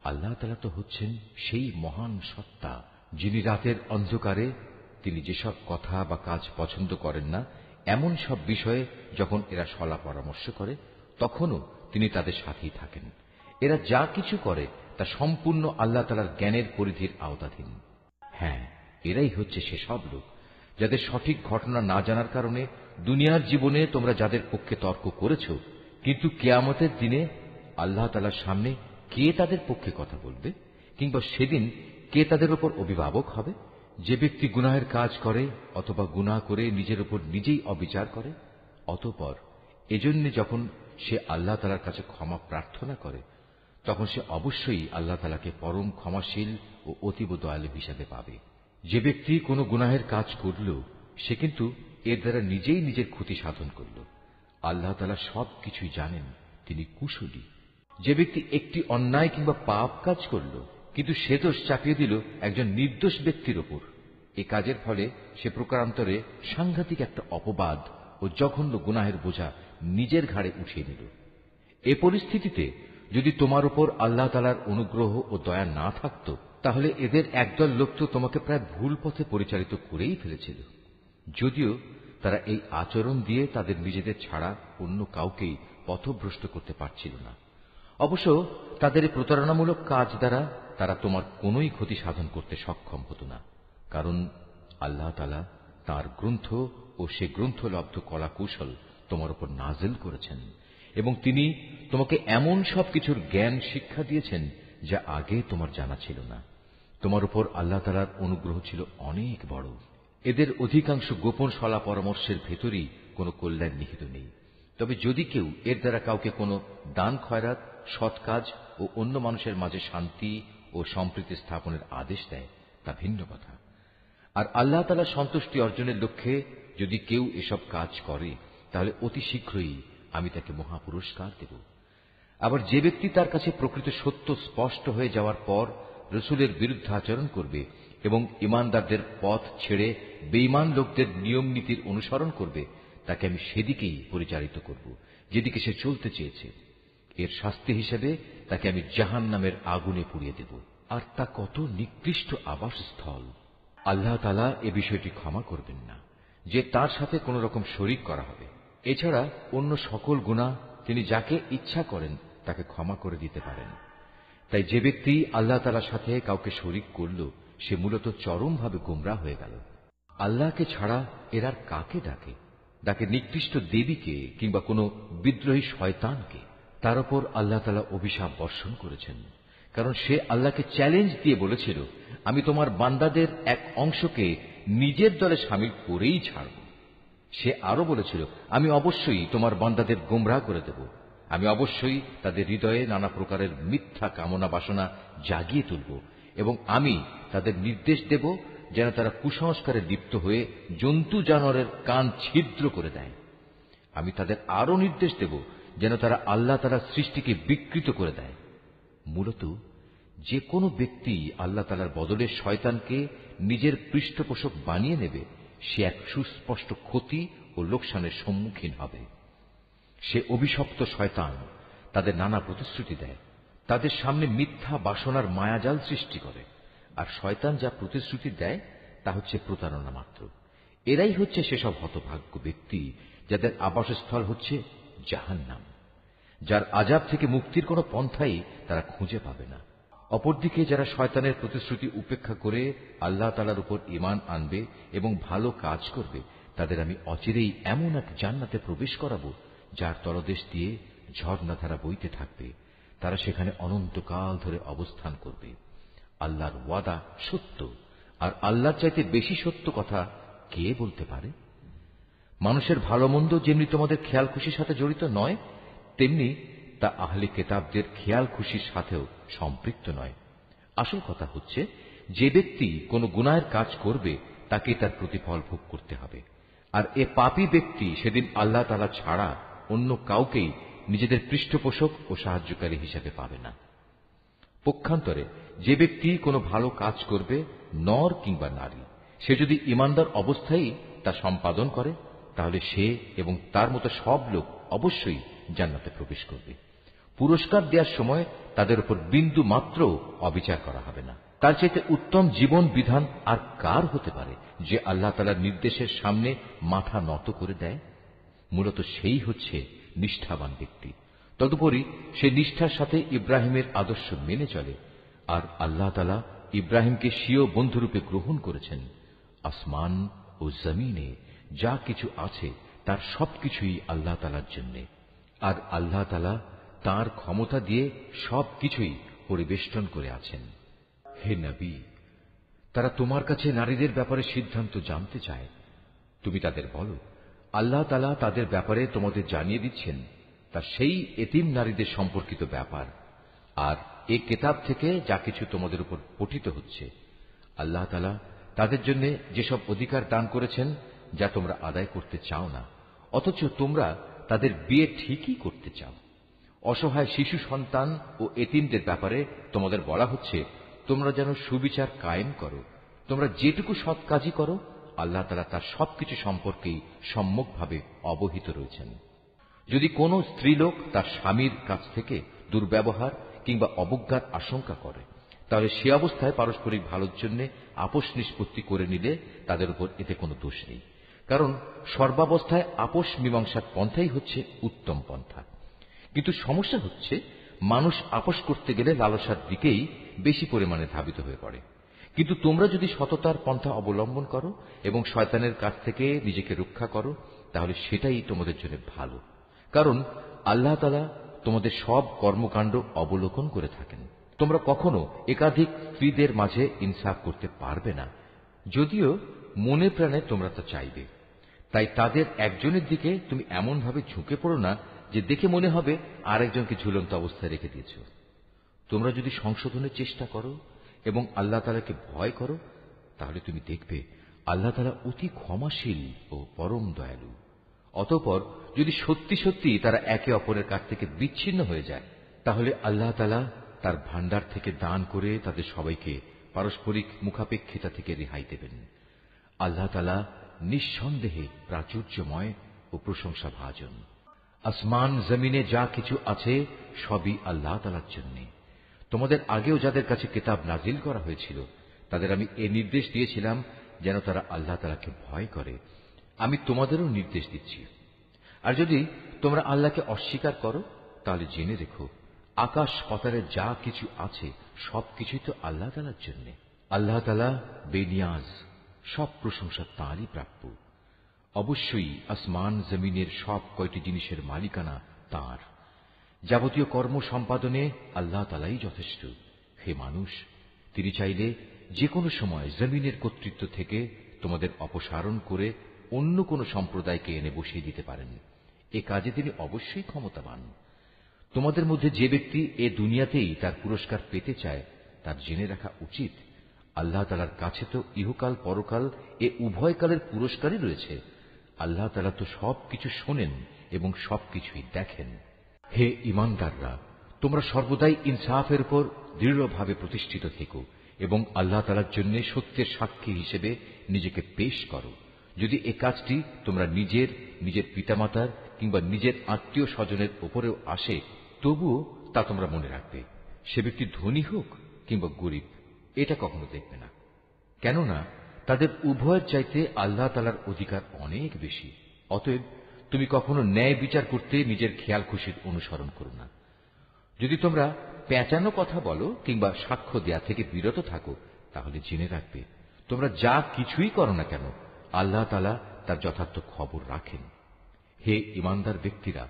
আল্লাহ তাআলা তো হচ্ছেন সেই মহান সত্তা যিনি রাতের অন্ধকারে তিনি যেসব কথা বা কাজ পছন্দ করেন না এমন সব বিষয়ে যখন এরা সলা পরামর্শ করে তখনও তিনি তাদের সাথেই থাকেন। এরা যা কিছু করে তা সম্পূর্ণ আল্লাহ তাআলার জ্ঞানের পরিধির আওতাধীন। হ্যাঁ, এরাই হচ্ছে সেসব লোক যাদের সঠিক ঘটনা না জানার কারণে দুনিয়ার জীবনে তোমরা যাদের পক্ষে তর্ক করেছ, কিন্তু কিয়ামতের দিনে আল্লাহ তাআলার সামনে কে তাদের পক্ষে কথা বলবে, কিংবা সেদিন কে তাদের উপর অভিভাবক হবে? যে ব্যক্তি গুনাহের কাজ করে অথবা গুনাহ করে নিজের উপর নিজেই অবিচার করে, অতঃপর এজন্য যখন সে আল্লাহ তাআলার কাছে ক্ষমা প্রার্থনা করে, তখন সে অবশ্যই আল্লাহ তাআলাকে পরম ক্ষমাশীল ও অতীব দয়ালু হিসেবে পাবে। যে ব্যক্তি কোনো গুনাহের কাজ করল, সে কিন্তু এর দ্বারা নিজেই নিজের ক্ষতি সাধন করল। আল্লাহ তাআলা সবকিছুই জানেন, তিনি কুশলী। যে ব্যক্তি একটি অন্যায় কিংবা পাপ কাজ করল, কিন্তু সে দোষ চাপিয়ে দিল একজন নির্দোষ ব্যক্তির ওপর, এ কাজের ফলে সে প্রকারান্তরে সাংঘাতিক একটা অপবাদ ও জঘন্য গুনাহের বোঝা নিজের ঘাড়ে উঠিয়ে নিল। এ পরিস্থিতিতে যদি তোমার উপর আল্লাহ তাআলার অনুগ্রহ ও দয়া না থাকত, তাহলে এদের একদল লোক তো তোমাকে প্রায় ভুল পথে পরিচালিত করেই ফেলেছিল। যদিও তারা এই আচরণ দিয়ে তাদের নিজেদের ছাড়া অন্য কাউকেই পথভ্রষ্ট করতে পারছিল না। অবশ্য তাদের এই প্রতারণামূলক কাজ দ্বারা তারা তোমার কোনোই ক্ষতি সাধন করতে সক্ষম হতো না, কারণ আল্লাহ তাআলা তাঁর গ্রন্থ ও সে গ্রন্থলব্ধ কলাকৌশল তোমার উপর নাযিল করেছেন, এবং তিনি তোমাকে এমন সব কিছুর জ্ঞান শিক্ষা দিয়েছেন যা আগে তোমার জানা ছিল না। তোমার উপর আল্লাহ তাআলার অনুগ্রহ ছিল অনেক বড়। এদের অধিকাংশ গোপন সলা পরামর্শের ভেতরই কোনো কল্যাণ নিহিত নেই। তবে যদি কেউ এর দ্বারা কাউকে কোনো দান খয়রাত, সৎ কাজ ও অন্য মানুষের মাঝে শান্তি ও সম্প্রীতি স্থাপনের আদেশ দেয়, তা ভিন্ন কথা। আর আল্লাহ তাআলার সন্তুষ্টি অর্জনের লক্ষ্যে যদি কেউ এসব কাজ করে, তাহলে অতি শীঘ্রই আমি তাকে মহাপুরস্কার দেব। আবার যে ব্যক্তি তার কাছে প্রকৃত সত্য স্পষ্ট হয়ে যাওয়ার পর রসুলের বিরুদ্ধে আচরণ করবে এবং ইমানদারদের পথ ছেড়ে বেঈমান লোকদের নিয়ম নীতির অনুসরণ করবে, তাকে আমি সেদিকেই পরিচালিত করব যেদিকে সে চলতে চেয়েছে। এর শাস্তি হিসেবে তাকে আমি জাহান্নামের আগুনে পুড়িয়ে দেব, আর তা কত নিকৃষ্ট আবাসস্থল। আল্লাহ তাআলা এ বিষয়টি ক্ষমা করবেন না যে তার সাথে কোন রকম শরীক করা হবে। এছাড়া অন্য সকল গুনাহ তিনি যাকে ইচ্ছা করেন তাকে ক্ষমা করে দিতে পারেন। তাই যে ব্যক্তি আল্লাহ তাআলার সাথে কাউকে শরীক করল, সে মূলত চরমভাবে গোমরাহ হয়ে গেল। আল্লাহকে ছাড়া এর আর কাকে ডাকে? ডাকে নিকৃষ্ট দেবীকে কিংবা কোনো বিদ্রোহী শয়তানকে। তার উপর আল্লাহ তাআলা অভিশাপ বর্ষণ করেছেন, কারণ সে আল্লাহকে চ্যালেঞ্জ দিয়ে বলেছিল, আমি তোমার বান্দাদের এক অংশকে নিজের দলে শামিল করেই ছাড়ব। সে আরো বলেছিল, আমি অবশ্যই তোমার বান্দাদের গোমরাহ করে দেব, আমি অবশ্যই তাদের হৃদয়ে নানা প্রকারের মিথ্যা কামনা বাসনা জাগিয়ে তুলব, এবং আমি তাদের নির্দেশ দেব যেন তারা কুসংস্কারে লিপ্ত হয়ে জন্তু জানোয়ারের কান ছিদ্র করে দেয়। আমি তাদের আরো নির্দেশ দেব যেন তারা আল্লাহ তাআলার সৃষ্টিকে বিকৃত করে দেয়। মূলত যে কোনো ব্যক্তি আল্লাহ তাআলার বদলে শয়তানকে নিজের পৃষ্ঠপোষক বানিয়ে নেবে, সে এক সুস্পষ্ট ক্ষতি ও লোকসানের সম্মুখীন হবে। সে অভিশপ্ত শয়তান তাদের নানা প্রতিশ্রুতি দেয়, তাদের সামনে মিথ্যা বাসনার মায়াজাল সৃষ্টি করে, আর শয়তান যা প্রতিশ্রুতি দেয় তা হচ্ছে প্রতারণা মাত্র। এরাই হচ্ছে সেসব হতভাগ্য ব্যক্তি যাদের আবাসস্থল হচ্ছে জাহান্নাম, যার আযাব থেকে মুক্তির কোনো পন্থাই তারা খুঁজে পাবে না। অপরদিকে যারা শয়তানের প্রতিশ্রুতি উপেক্ষা করে আল্লাহ তাআলার উপর ঈমান আনবে এবং ভালো কাজ করবে, তাদের আমি অচিরেই এমন এক জান্নাতে প্রবেশ করাবো যার তলদেশ দিয়ে ঝর্ণাধারা বইতে থাকবে। তারা সেখানে অনন্তকাল ধরে অবস্থান করবে। আল্লাহর ওয়াদা সত্য, আর আল্লাহর চাইতে বেশি সত্য কথা কে বলতে পারে? মানুষের ভালো মন্দ যেমনি তোমাদের খেয়াল খুশির সাথে জড়িত নয়, তেমনি তা আহলে কিতাবদের খেয়াল খুশির সাথেও সম্পৃক্ত নয়। আসল কথা হচ্ছে, যে ব্যক্তি কোনো গুনাহের কাজ করবে তাকে তার প্রতিফল ভোগ করতে হবে, আর এ পাপী ব্যক্তি সেদিন আল্লাহ তাআলা ছাড়া অন্য কাউকেই নিজেদের পৃষ্ঠপোষক ও সাহায্যকারী হিসেবে পাবে না। পক্ষান্তরে যে ব্যক্তি কোনো ভালো কাজ করবে, নর কিংবা নারী, সে যদি ঈমানদার অবস্থায় তা সম্পাদন করে, তাহলে সে এবং তার মতো সব লোক অবশ্যই জান্নাতে প্রবেশ করবে। পুরস্কার দেওয়ার সময় তাদের উপর বিন্দু মাত্র অবিচার করা হবে না। তার চাইতে উত্তম জীবন বিধান আর কার হতে পারে যে আল্লাহ তাআলার নির্দেশের সামনে মাথা নত করে দেয়? মূলত সেই হচ্ছে নিষ্ঠাবান ব্যক্তি। তদুপরি সে নিষ্ঠার সাথে ইব্রাহিমের আদর্শ মেনে চলে, আর আল্লাহ তাআলা ইব্রাহিমকে স্বীয় বন্ধুরূপে গ্রহণ করেছেন। আসমান ও জমিনে যা কিছু আছে তার সবকিছুই আল্লাহ তাআলার জন্য, আর আল্লাহ তাআলা তাঁর ক্ষমতা দিয়ে সবকিছুই পরিবেষ্টন করে আছেন। হে নবী, তারা তোমার কাছে নারীদের ব্যাপারে সিদ্ধান্ত জানতে চায়। তুমি তাদের বলো, আল্লাহ তাআলা তাদের ব্যাপারে তোমাদের জানিয়ে দিচ্ছেন তা সেই এতিম নারীদের সম্পর্কিত ব্যাপার, আর এ কিতাব থেকে যা কিছু তোমাদের উপর পঠিত হচ্ছে। আল্লাহ তাআলা তাদের জন্য যেসব অধিকার দান করেছেন যা তোমরা আদায় করতে চাও না, অথচ তোমরা তাদের বিয়ে ঠিকই করতে চাও। অসহায় শিশু সন্তান ও এতিমদের ব্যাপারে তোমাদের বলা হচ্ছে তোমরা যেন সুবিচার কায়েম করো। তোমরা যেটুকু সৎ কাজই করো, আল্লাহ তাআলা তার সবকিছু সম্পর্কেই সম্যকভাবে অবহিত রয়েছেন। যদি কোনো স্ত্রীলোক তার স্বামীর কাছ থেকে দুর্ব্যবহার কিংবা অবজ্ঞার আশঙ্কা করে, তাহলে সে অবস্থায় পারস্পরিক ভালোর জন্য আপোষ নিষ্পত্তি করে নিলে তাদের উপর এতে কোনো দোষ নেই, কারণ সর্বাবস্থায় আপোষ মীমাংসার পন্থাই হচ্ছে উত্তম পন্থা। কিন্তু সমস্যা হচ্ছে, মানুষ আপোষ করতে গেলে লালসার দিকেই বেশি পরিমাণে ধাবিত হয়ে পড়ে। কিন্তু তোমরা যদি সততার পন্থা অবলম্বন করো এবং শয়তানের কাছ থেকে নিজেকে রক্ষা করো, তাহলে সেটাই তোমাদের জন্য ভালো, কারণ আল্লাহ তাআলা তোমাদের সব কর্মকাণ্ড অবলোকন করে থাকেন। তোমরা কখনো একাধিক স্ত্রীদের মাঝে ইনসাফ করতে পারবে না, যদিও মনে প্রাণে তোমরা তা চাইবে। তাই তাদের একজনের দিকে তুমি এমন ভাবে ঝুঁকে পড়ো না যে দেখে মনে হবে আরেকজনকে ঝুলন্ত অবস্থায় রেখে দিয়েছ। তোমরা যদি সংশোধনের চেষ্টা করো এবং আল্লাহ তাআলাকে ভয় করো, তাহলে তুমি দেখবে আল্লাহ তাআলা অতি ক্ষমাশীল ও পরম দয়ালু। অতঃপর যদি সত্যি সত্যি তারা একে অপরের কাছ থেকে বিচ্ছিন্ন হয়ে যায়, তাহলে আল্লাহ তাআলা তার ভান্ডার থেকে দান করে তাদের সবাইকে পারস্পরিক মুখাপেক্ষিতা থেকে রেহাই দেবেন। আল্লাহ তাআলা নিঃসন্দেহে প্রাচুর্যময় ও প্রশংসাভাজন। আসমান জমিনে যা কিছু আছে সবই আল্লাহ তাআলার জন্য। তোমাদের আগেও যাদের কাছে কিতাব নাজিল করা হয়েছিল, তাদের আমি এ নির্দেশ দিয়েছিলাম যেন তারা আল্লাহ তাআলাকে ভয় করে। আমি তোমাদেরও নির্দেশ দিচ্ছি। আর যদি তোমরা আল্লাহকে অস্বীকার করো, তাহলে জেনে রেখো আকাশ পাতালে যা কিছু আছে সবকিছুই তো আল্লাহ তাআলার জন্য। আল্লাহ তাআলা বেনিয়াজ, সব প্রশংসা তাঁরই প্রাপ্য। অবশ্যই আসমান জমিনের সব কয়টি জিনিসের মালিকানা তাঁর। যাবতীয় কর্ম সম্পাদনে আল্লাহ তাআলাই যথেষ্ট। হে মানুষ, তিনি চাইলে যে কোনো সময় জমিনের কর্তৃত্ব থেকে তোমাদের অপসারণ করে অন্য কোনো সম্প্রদায়কে এনে বসিয়ে দিতে পারেন। এ কাজে তিনি অবশ্যই ক্ষমতাবান। তোমাদের মধ্যে যে ব্যক্তি এ দুনিয়াতেই তার পুরস্কার পেতে চায়, তার জেনে রাখা উচিত আল্লাহ তাআলার কাছে তো ইহকাল পরকাল এ উভয় কালের পুরস্কারই রয়েছে। আল্লাহ তাআলা তো সবকিছু শোনেন এবং সবকিছুই দেখেন। হে ঈমানদাররা, তোমরা সর্বদাই ইনসাফের উপর দৃঢ়ভাবে প্রতিষ্ঠিত থেকো এবং আল্লাহ তাআলার জন্য সত্যের সাক্ষী হিসেবে নিজেকে পেশ করো। যদি এ কাজটি তোমরা নিজের পিতামাতার কিংবা নিজের আত্মীয় স্বজনের উপরেও আসে, তবুও তা তোমরা মনে রাখবে। সে ব্যক্তি ধনী হোক কিংবা গরিব, এটা কখনো দেখবে না, কেননা তাদের উভয়ের চাইতে আল্লাহ তাআলার অধিকার অনেক বেশি। অতএব তুমি কখনো ন্যায় বিচার করতে নিজের খেয়াল খুশির অনুসরণ করো না। যদি তোমরা পেঁচানো কথা বলো কিংবা সাক্ষ্য দেয়া থেকে বিরত থাকো, তাহলে জেনে রাখবে তোমরা যা কিছুই করো না কেন, আল্লাহ তাআলা তার যথার্থ খবর রাখেন। হে ঈমানদার ব্যক্তিরা,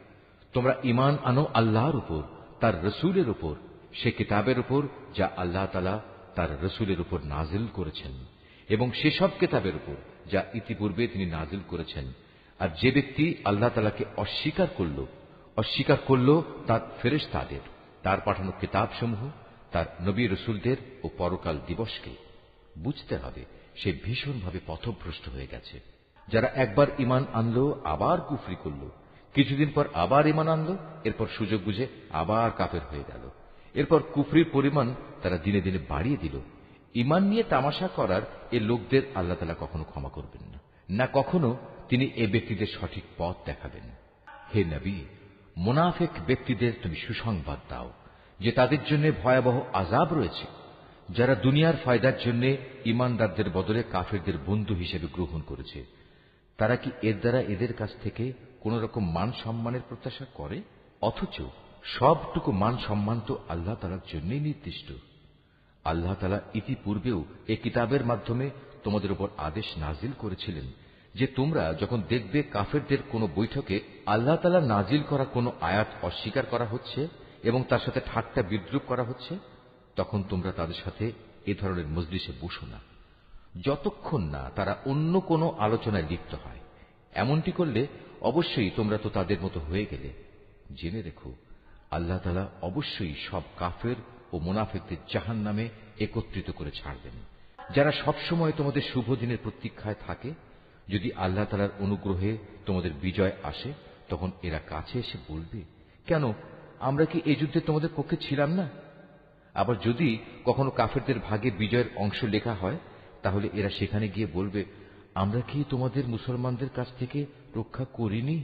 তোমরা ঈমান আনো আল্লাহর উপর, তার রসুলের উপর, সে কিতাবের উপর যা আল্লাহ তাআলা তার রসুলের উপর নাজিল করেছেন, এবং সেসব কিতাবের উপর যা ইতিপূর্বে তিনি নাজিল করেছেন। আর যে ব্যক্তি আল্লাহ তাআলাকে অস্বীকার করল তার ফেরেশতাদের, তার পাঠানো কিতাবসমূহ, তার নবী রসুলদের ও পরকাল দিবসকে, বুঝতে হবে সে ভীষণভাবে পথভ্রষ্ট হয়ে গেছে। যারা একবার ঈমান আনলো আবার কুফরি করল, কিছুদিন পর আবার ঈমান আনলো, এরপর সুযোগ বুঝে আবার কাফের হয়ে গেল, এরপর কুফরির পরিমাণ তারা দিনে দিনে বাড়িয়ে দিল। ঈমান নিয়ে তামাশা করার এ লোকদের আল্লাহ তাআলা কখনো ক্ষমা করবেন না, না কখনো তিনি এ ব্যক্তিদের সঠিক পথ দেখাবেন। হে নবী, মুনাফিক ব্যক্তিদের তুমি সুসংবাদ দাও যে তাদের জন্য ভয়াবহ আযাব রয়েছে, যারা দুনিয়ার ফায়দার জন্য ঈমানদারদের বদলে কাফেরদের বন্ধু হিসেবে গ্রহণ করেছে। তারা কি এর দ্বারা এদের কাছ থেকে কোন রকম মান সম্মানের প্রত্যাশা করে? অথচ সবটুকু মান সম্মান তো আল্লাহ তাআলার জন্যই নির্দিষ্ট। আল্লাহ তাআলা ইতিপূর্বেও এ কিতাবের মাধ্যমে তোমাদের উপর আদেশ নাজিল করেছিলেন যে তোমরা যখন দেখবে কাফেরদের কোনো বৈঠকে আল্লাহ তাআলা নাজিল করা কোনো আয়াত অস্বীকার করা হচ্ছে এবং তার সাথে ঠাট্টা বিদ্রূপ করা হচ্ছে, তখন তোমরা তাদের সাথে এ ধরনের মজলিসে বসো না, যতক্ষণ না তারা অন্য কোনো আলোচনায় লিপ্ত হয়। এমনটি করলে অবশ্যই তোমরা তো তাদের মতো হয়ে গেলে। জেনে রেখো, আল্লাহ তাআলা অবশ্যই সব কাফের ও মুনাফিকদের জাহান্নামে একত্রিত করে ছাড়বেন। যারা সবসময় তোমাদের শুভ দিনের প্রতীক্ষায় থাকে, যদি আল্লাহ তাআলার অনুগ্রহে তোমাদের বিজয় আসে, তখন এরা কাছে এসে বলবে, কেন আমরা কি এই যুদ্ধে তোমাদের পক্ষে ছিলাম না? আবার যদি কখনো কাফেরদের ভাগে বিজয়ের অংশ লেখা হয়, তাহলে এরা সেখানে গিয়ে বলবে, আমরা কি তোমাদের মুসলমানদের কাছ থেকে রক্ষা করিনি?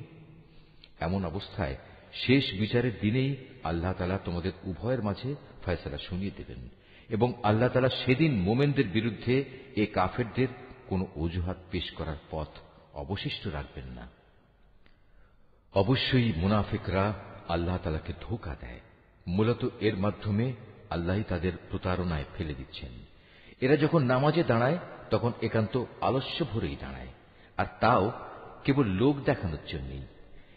এমন অবস্থায় শেষ বিচারের দিনেই আল্লাহ তাআলা তোমাদের উভয়ের মাঝে ফয়সালা শুনিয়ে দেবেন এবং আল্লাহ তাআলা সেদিন মোমেনদের বিরুদ্ধে এ কাফেরদের কোনো অজুহাত পেশ করার পথ অবশিষ্ট রাখবেন না। অবশ্যই মুনাফিকরা আল্লাহ তাআলাকে ধোঁকা দেয়। মূলত এর মাধ্যমে আল্লাহই তাদের প্রতারণায় ফেলে দিচ্ছেন। এরা যখন নামাজে দাঁড়ায় তখন একান্ত আলস্য ভরেই দাঁড়ায়, আর তাও কেবল লোক দেখানোর জন্যই।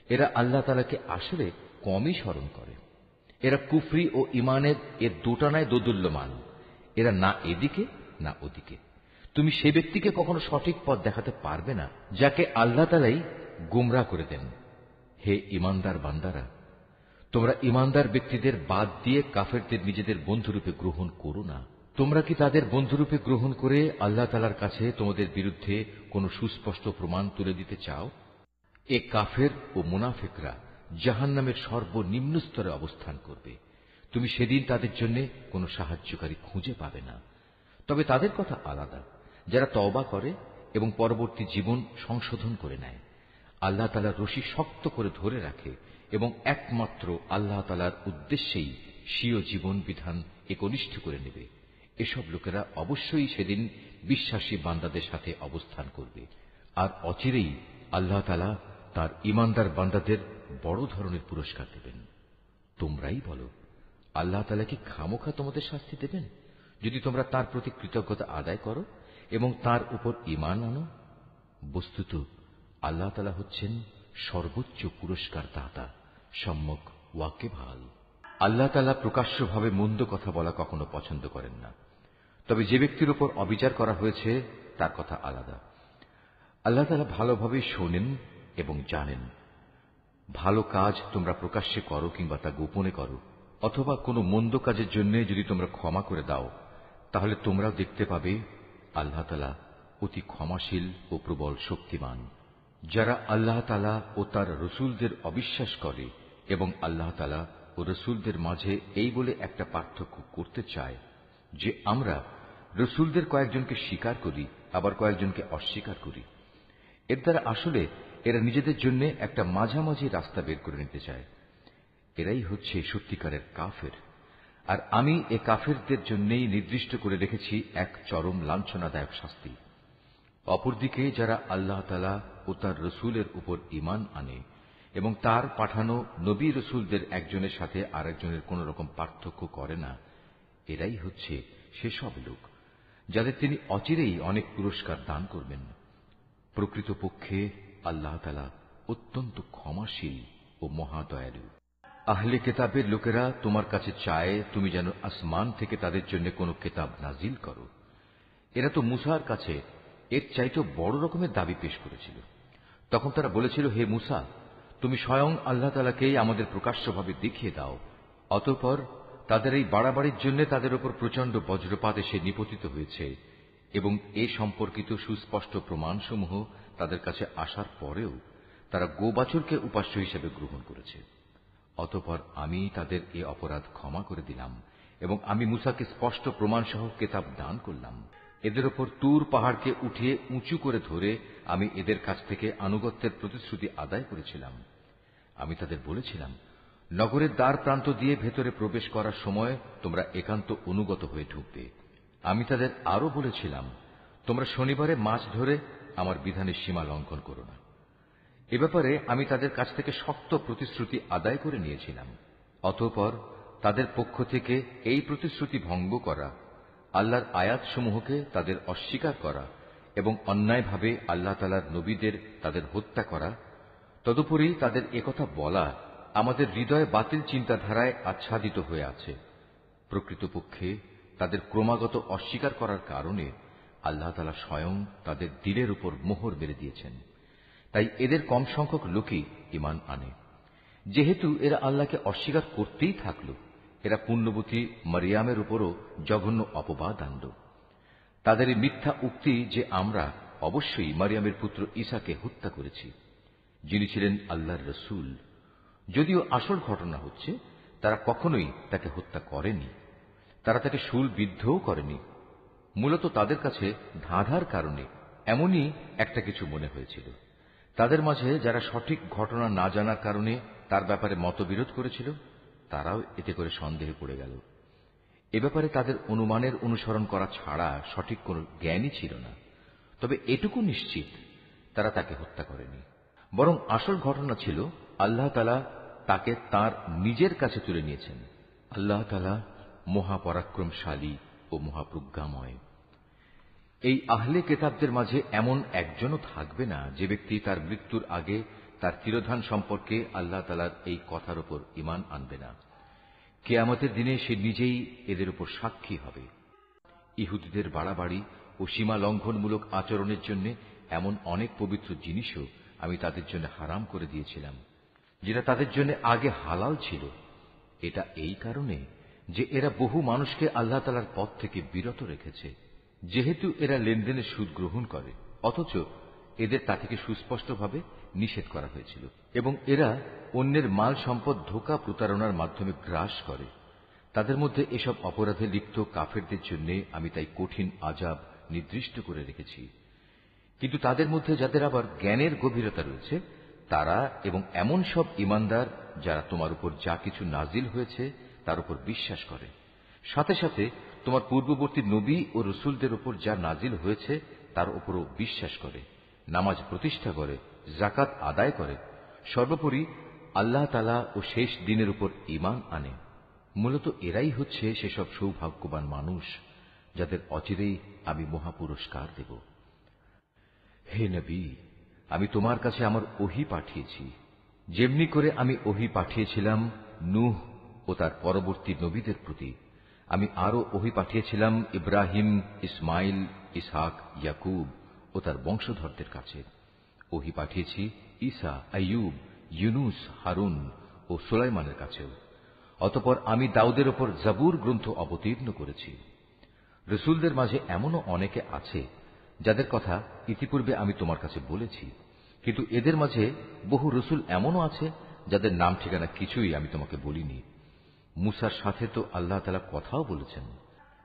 এরা আল্লাহ তাআলাকে আসলে কমই স্মরণ করে। এরা কুফরি ও ইমানের এর দুটানায় দোদুল্যমান। এরা না এদিকে না ওদিকে। তুমি সে ব্যক্তিকে কখনো সঠিক পথ দেখাতে পারবে না যাকে আল্লাহ তাআলাই গুমরাহ করে দেন। হে ইমানদার বান্দারা, তোমরা ইমানদার ব্যক্তিদের বাদ দিয়ে কাফেরদের নিজেদের বন্ধুরূপে গ্রহণ করো না। তোমরা কি তাদের বন্ধুরূপে গ্রহণ করে আল্লাহ তাআলার কাছে তোমাদের বিরুদ্ধে কোনো সুস্পষ্ট প্রমাণ তুলে দিতে চাও? এ কাফের ও মুনাফিকরা জাহান্নামের সর্বনিম্ন স্তরে অবস্থান করবে। তুমি সেদিন তাদের জন্য কোনো সাহায্যকারী খুঁজে পাবে না। তবে তাদের কথা আলাদা, যারা তওবা করে এবং পরবর্তী জীবন সংশোধন করে নেয়। আল্লাহ তাআলা রশি শক্ত করে ধরে রাখে এবং একমাত্র আল্লাহ তাআলার উদ্দেশ্যেই স্বীয় জীবন বিধান একনিষ্ঠ করে নেবে। এসব লোকেরা অবশ্যই সেদিন বিশ্বাসী বান্দাদের সাথে অবস্থান করবে। আর অচিরেই আল্লাহ তাআলা তার ঈমানদার বান্দাদের বড় ধরনের পুরস্কার দেবেন। তোমরাই বলো, আল্লাহ তাআলা কি খামোখা তোমাদের শাস্তি দেবেন যদি তোমরা তার প্রতি কৃতজ্ঞতা আদায় করো এবং তার উপর ঈমান আনো? বস্তুত আল্লাহ তাআলা হচ্ছেন সর্বোচ্চ পুরস্কার দাতা, সম্যক ওয়াকিবহাল। আল্লাহ তাআলা প্রকাশ্যভাবে মন্দ কথা বলা কখনো পছন্দ করেন না। তবে যে ব্যক্তির উপর অবিচার করা হয়েছে তার কথা আলাদা। আল্লাহ তাআলা ভালোভাবে শোনেন এবং জানেন। ভালো কাজ তোমরা প্রকাশ্যে করো কিংবা তা গোপনে করো, অথবা কোনো মন্দ কাজের জন্য যদি তোমরা ক্ষমা করে দাও, তাহলে তোমরাও দেখতে পাবে আল্লাহ তাআলা অতি ক্ষমাশীল ও প্রবল শক্তিমান। যারা আল্লাহ তাআলা ও তার রসুলদের অবিশ্বাস করে এবং আল্লাহ তাআলা ও রসুলদের মাঝে এই বলে একটা পার্থক্য করতে চায় যে আমরা রসুলদের কয়েকজনকে স্বীকার করি আবার কয়েকজনকে অস্বীকার করি, এর দ্বারা আসলে এরা নিজেদের জন্য একটা মাঝামাঝি রাস্তা বের করে নিতে চায়। এরাই হচ্ছে সত্যিকারের কাফের। আর আমি এ কাফেরদের জন্যই নির্দিষ্ট করে রেখেছি এক চরম লাঞ্ছনাদায়ক শাস্তি। অপরদিকে যারা আল্লাহ তাআলা ও তার রসুলের উপর ঈমান আনে এবং তার পাঠানো নবী রসুলদের একজনের সাথে আরেকজনের কোন রকম পার্থক্য করে না, এরাই হচ্ছে সেসব লোক যাদের তিনি অচিরেই অনেক পুরস্কার দান করবেন। প্রকৃতপক্ষে আল্লাহ তাআলা অত্যন্ত ক্ষমাশীল ও মহাদয়ালু। আহলে কেতাবের লোকেরা তোমার কাছে চায় তুমি যেন আসমান থেকে তাদের জন্য কোনো কেতাব নাজিল করো। এরা তো মুসার কাছে এর চাইতেও বড় রকমের দাবি পেশ করেছিল। তখন তারা বলেছিল, হে মুসা, তুমি স্বয়ং আল্লাহ তাআলাকেই আমাদের প্রকাশ্যভাবে দেখিয়ে দাও। অতঃপর তাদের এই বাড়াবাড়ির জন্য তাদের উপর প্রচন্ড বজ্রপাত এসে নিপতিত হয়েছে এবং এ সম্পর্কিত সুস্পষ্ট প্রমাণসমূহ তাদের কাছে আসার পরেও তারা গোবাছুরকে উপাস্য হিসেবে গ্রহণ করেছে। অতঃপর আমি তাদের এ অপরাধ ক্ষমা করে দিলাম এবং আমি মুসাকে স্পষ্ট প্রমাণসহ কেতাব দান করলাম। এদের ওপর তুর পাহাড়কে উঠিয়ে উঁচু করে ধরে আমি এদের কাছ থেকে আনুগত্যের প্রতিশ্রুতি আদায় করেছিলাম। আমি তাদের বলেছিলাম, নগরের দ্বার প্রান্ত দিয়ে ভেতরে প্রবেশ করার সময় তোমরা একান্ত অনুগত হয়ে ঢুকবে। আমি তাদের আরো বলেছিলাম, তোমরা শনিবারে মাছ ধরে আমার বিধানের সীমা লঙ্ঘন করো না। এ ব্যাপারে আমি তাদের কাছ থেকে শক্ত প্রতিশ্রুতি আদায় করে নিয়েছিলাম। অতঃপর তাদের পক্ষ থেকে এই প্রতিশ্রুতি ভঙ্গ করা, আল্লাহর আয়াতসমূহকে তাদের অস্বীকার করা এবং অন্যায়ভাবে আল্লাহ তাআলার নবীদের তাদের হত্যা করা, তদুপরি তাদের একথা বলা আমাদের হৃদয়ে বাতিল চিন্তাধারায় আচ্ছাদিত হয়ে আছে। প্রকৃতপক্ষে তাদের ক্রমাগত অস্বীকার করার কারণে আল্লাহ তাআলা স্বয়ং তাদের দিলের উপর মোহর মেরে দিয়েছেন। তাই এদের কম সংখ্যক লোকই ঈমান আনে। যেহেতু এরা আল্লাহকে অস্বীকার করতেই থাকল, এরা পুণ্যবতী মারিয়ামের উপরও জঘন্য অপবাদ আনল। তাদের এই মিথ্যা উক্তি যে আমরা অবশ্যই মারিয়ামের পুত্র ঈসাকে হত্যা করেছি, যিনি ছিলেন আল্লাহর রসূল, যদিও আসল ঘটনা হচ্ছে তারা কখনোই তাকে হত্যা করেনি, তারা তাকে শূলবিদ্ধও করেনি। মূলত তাদের কাছে ধাঁধার কারণে এমনই একটা কিছু মনে হয়েছিল। তাদের মাঝে যারা সঠিক ঘটনা না জানার কারণে তার ব্যাপারে মতবিরোধ করেছিল, তারাও এতে করে সন্দেহে পড়ে গেল। এ ব্যাপারে তাদের অনুমানের অনুসরণ করা ছাড়া সঠিক কোনো জ্ঞানই ছিল না। তবে এটুকু নিশ্চিত, তারা তাকে হত্যা করেনি, বরং আসল ঘটনা ছিল আল্লাহ তাআলা তাকে তার নিজের কাছে তুলে নিয়েছেন। আল্লাহ তাআলা মহাপরাক্রমশালী ও মহাপ্রজ্ঞাময়। এই আহলে কিতাবদের মাঝে এমন একজনও থাকবে না যে ব্যক্তি তার মৃত্যুর আগে তার তিরোধান সম্পর্কে আল্লাহ তাআলার এই কথার উপর ঈমান আনবে না। কিয়ামতের দিনে সে নিজেই এদের উপর সাক্ষী হবে। ইহুদিদের বাড়াবাড়ি ও সীমা লঙ্ঘনমূলক আচরণের জন্য এমন অনেক পবিত্র জিনিসও আমি তাদের জন্য হারাম করে দিয়েছিলাম, যেটা তাদের জন্য আগে হালাল ছিল। এটা এই কারণে যে এরা বহু মানুষকে আল্লাহ তাআলার পথ থেকে বিরত রেখেছে। যেহেতু এরা লেনদেনে সুদ গ্রহণ করে, অথচ এদের তা থেকে সুস্পষ্টভাবে নিষেধ করা হয়েছিল, এবং এরা অন্যের মাল সম্পদ ধোঁকা প্রতারণার মাধ্যমে গ্রাস করে। তাদের মধ্যে এসব অপরাধে লিপ্ত কাফেরদের জন্য আমি তাই কঠিন আযাব নির্দিষ্ট করে রেখেছি। কিন্তু তাদের মধ্যে যাদের আবার জ্ঞানের গভীরতা রয়েছে, তারা এবং এমন সব ঈমানদার যারা তোমার উপর যা কিছু নাজিল হয়েছে তার উপর বিশ্বাস করে, সাথে সাথে তোমার পূর্ববর্তী নবী ও রসুলদের উপর যা নাজিল হয়েছে তার উপরও বিশ্বাস করে, নামাজ প্রতিষ্ঠা করে, যাকাত আদায় করে, সর্বোপরি আল্লাহ তাআলা ও শেষ দিনের উপর ঈমান আনে। মূলত এরাই হচ্ছে সেসব সৌভাগ্যবান মানুষ যাদের অচিরেই আমি মহাপুরস্কার দেব। হে নবী, আমি তোমার কাছে আমার ওহী পাঠিয়েছি, যেমনি করে আমি ওহী পাঠিয়েছিলাম নূহ ও তার পরবর্তী নবীদের প্রতি। আমি আরো ওহী পাঠিয়েছিলাম ইব্রাহিম, ইসমাইল, ইসহাক, ইয়াকুব ও তার বংশধরদের কাছে। ওহী পাঠিয়েছি ঈসা, আইয়ুব, ইউনুস, হারুন ও সুলাইমানের কাছেও। অতঃপর আমি দাউদের ওপর জাবুর গ্রন্থ অবতীর্ণ করেছি। রসুলদের মাঝে এমনও অনেকে আছে যাদের কথা ইতিপূর্বে আমি তোমার কাছে বলেছি, কিন্তু এদের মাঝে বহু রসুল এমনও আছে যাদের নাম ঠিকানা কিছুই আমি তোমাকে বলিনি। মুসার সাথে তো আল্লাহ তাআলা কথাও বলেছেন।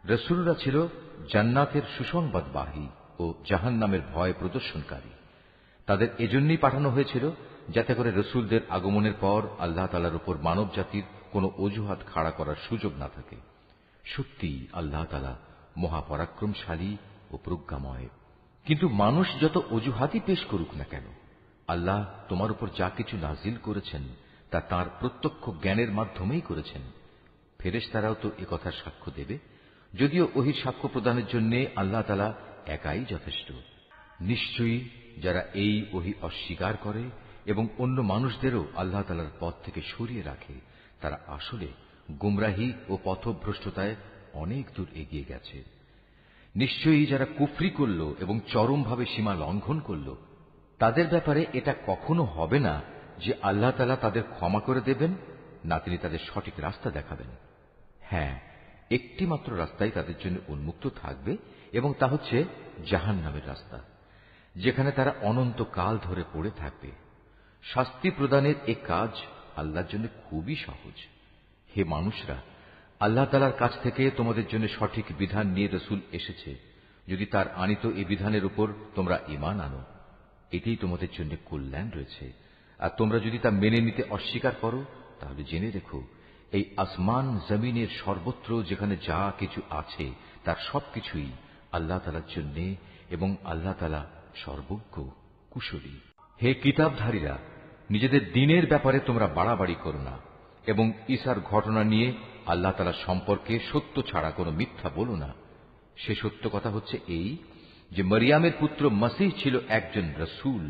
রসুলরা ছিল জান্নাতের সুসংবাদবাহী ও জাহান্নামের ভয় প্রদর্শনকারী। তাদের এজন্যই পাঠানো হয়েছিল যাতে করে রসুলদের আগমনের পর আল্লাহ তাআলার উপর মানব জাতির কোনো অজুহাত খাড়া করার সুযোগ না থাকে। সত্যি আল্লাহ তাআলা মহাপরাক্রমশালী ও প্রজ্ঞাময়। কিন্তু মানুষ যত অজুহাতই পেশ করুক না কেন, আল্লাহ তোমার উপর যা কিছু নাজিল করেছেন তা তাঁর প্রত্যক্ষ জ্ঞানের মাধ্যমেই করেছেন। ফেরেশতারাও তো একথার সাক্ষ্য দেবে, যদিও ওহীর সাক্ষ্য প্রদানের জন্য আল্লাহ তাআলা একাই যথেষ্ট। নিশ্চয়ই যারা এই ওহী অস্বীকার করে এবং অন্য মানুষদেরও আল্লাহ তাআলার পথ থেকে সরিয়ে রাখে, তারা আসলে গুমরাহী ও পথভ্রষ্টতায় অনেক দূর এগিয়ে গেছে। নিশ্চয়ই যারা কুফরি করল এবং চরমভাবে সীমা লঙ্ঘন করল, তাদের ব্যাপারে এটা কখনো হবে না যে আল্লাহ তাআলা তাদের ক্ষমা করে দেবেন, না তিনি তাদের সঠিক রাস্তা দেখাবেন। হ্যাঁ, একটি মাত্র রাস্তাই তাদের জন্য উন্মুক্ত থাকবে, এবং তা হচ্ছে জাহান্নামের রাস্তা, যেখানে তারা অনন্তকাল ধরে পড়ে থাকবে। শাস্তি প্রদানের এ কাজ আল্লাহর জন্য খুবই সহজ। হে মানুষরা, আল্লাহ তাআলার কাছ থেকে তোমাদের জন্য সঠিক বিধান নিয়ে রসুল এসেছে। যদি তার আনিত এই বিধানের উপর তোমরা ঈমান আনো, এতেই তোমাদের জন্য কল্যাণ রয়েছে। আর তোমরা যদি তা মেনে নিতে অস্বীকার করো, তাহলে জেনে রেখো এই আসমান জমিনের সর্বত্র যেখানে যা কিছু আছে তার সবকিছুই আল্লাহ তাআলার জন্য, এবং আল্লাহ তাআলা সর্বজ্ঞ, কুশলী। হে কিতাবধারীরা, নিজেদের দ্বীনের ব্যাপারে তোমরা বাড়াবাড়ি করো না, এবং ঈসার ঘটনা নিয়ে আল্লাহ তাআলা সম্পর্কে সত্য ছাড়া কোনো মিথ্যা বলো না। সে সত্য কথা হচ্ছে এই যে মরিয়ামের পুত্র মসীহ ছিল একজন রসূল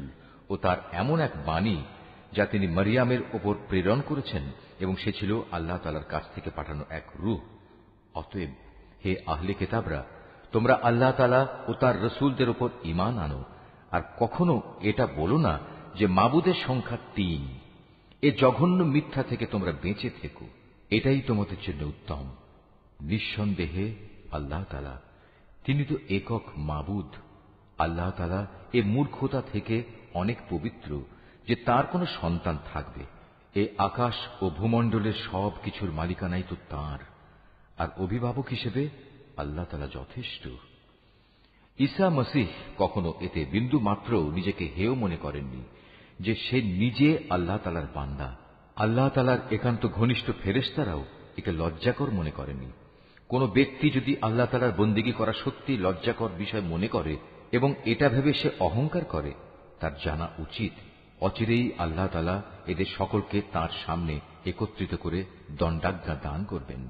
ও তার এমন এক বাণী যা তিনি মরিয়ামের ওপর প্রেরণ করেছেন, এবং সে ছিল আল্লাহ তাআলার কাছ থেকে পাঠানো এক রূহ। অতএব হে আহলে কিতাবরা, তোমরা আল্লাহ তাআলা ও তার রসূলদের উপর ঈমান আনো, আর কখনো এটা বলো না যে মাবুদের সংখ্যা ৩। এ জঘন্য মিথ্যা থেকে তোমরা বেঁচে থেকো, এটাই তোমাদের জন্য উত্তম। নিঃসন্দেহে আল্লাহ তাআলা তিনি তো একক মাবুদ। আল্লাহ তাআলা এ মূর্খতা থেকে অনেক পবিত্র যে তার কোনো সন্তান থাকবে। এ আকাশ ও ভূমণ্ডলের সব কিছুর মালিকানাই তো তাঁর, আর অভিভাবক হিসেবে আল্লাহ তাআলা যথেষ্ট। ঈসা মসীহ কখনো এতে বিন্দু মাত্র নিজেকে হেয় মনে করেননি যে সে নিজে আল্লাহ তাআলার বান্দা। আল্লাহ তাআলার একান্ত ঘনিষ্ঠ ফেরেশতারাও একে লজ্জাকর মনে করেনি। কোন ব্যক্তি যদি আল্লাহ তাআলার বন্দেগী করা সত্যি লজ্জাকর বিষয় মনে করে এবং এটা ভেবে সে অহংকার করে, তার জানা উচিত অচিরেই আল্লাহ তাআলা এদের সকলকে তাঁর সামনে একত্রিত করে দণ্ডাজ্ঞা দান করবেন।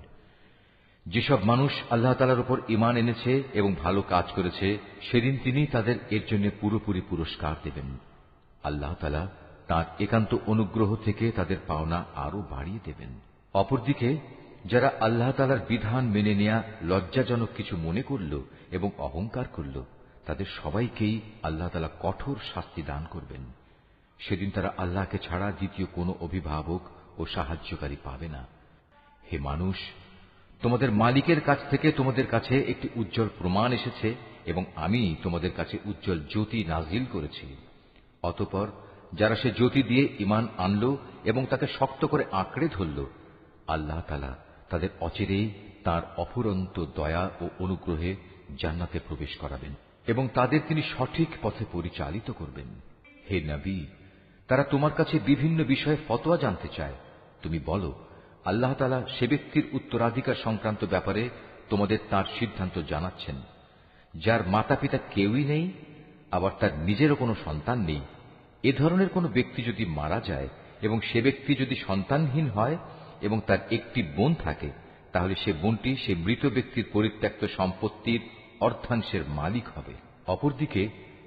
যেসব মানুষ আল্লাহ তাআলার উপর ঈমান এনেছে এবং ভালো কাজ করেছে, সেদিন তিনি তাদের এর জন্য পুরোপুরি পুরস্কার দেবেন। আল্লাহ তাআলা তাঁর একান্ত অনুগ্রহ থেকে তাদের পাওনা আরো বাড়িয়ে দেবেন। অপরদিকে যারা আল্লাহ তাআলার বিধান মেনে নেয়া লজ্জাজনক কিছু মনে করল এবং অহংকার করল, তাদের সবাইকেই আল্লাহ তাআলা কঠোর শাস্তি দান করবেন। সেদিন তারা আল্লাহকে ছাড়া দ্বিতীয় কোনো অভিভাবক ও সাহায্যকারী পাবে না। হে মানুষ, তোমাদের মালিকের কাছ থেকে তোমাদের কাছে একটি উজ্জ্বল প্রমাণ এসেছে এবং আমি তোমাদের কাছে উজ্জ্বল জ্যোতি নাজিল করেছি। অতঃপর যারা সে জ্যোতি দিয়ে ঈমান আনল এবং তাকে শক্ত করে আঁকড়ে ধরল, আল্লাহ তাআলা তাদের অচিরেই তাঁর অফুরন্ত দয়া ও অনুগ্রহে জান্নাতে প্রবেশ করাবেন এবং তাদের তিনি সঠিক পথে পরিচালিত করবেন। হে নবী, তারা তোমার কাছে বিভিন্ন বিষয়ে ফতোয়া জানতে চায়। তুমি বলো, আল্লাহ তাআলা সে ব্যক্তির উত্তরাধিকার সংক্রান্ত ব্যাপারে তোমাদের তার সিদ্ধান্ত জানাচ্ছেন, যার মাতা পিতা কেউই নেই, আবার তার নিজেরও কোনো সন্তান নেই। এ ধরনের কোনো ব্যক্তি যদি মারা যায় এবং সে ব্যক্তি যদি সন্তানহীন হয় এবং তার একটি বোন থাকে, তাহলে সে বোনটি সে মৃত ব্যক্তির পরিত্যক্ত সম্পত্তির অর্ধাংশের মালিক হবে। অপরদিকে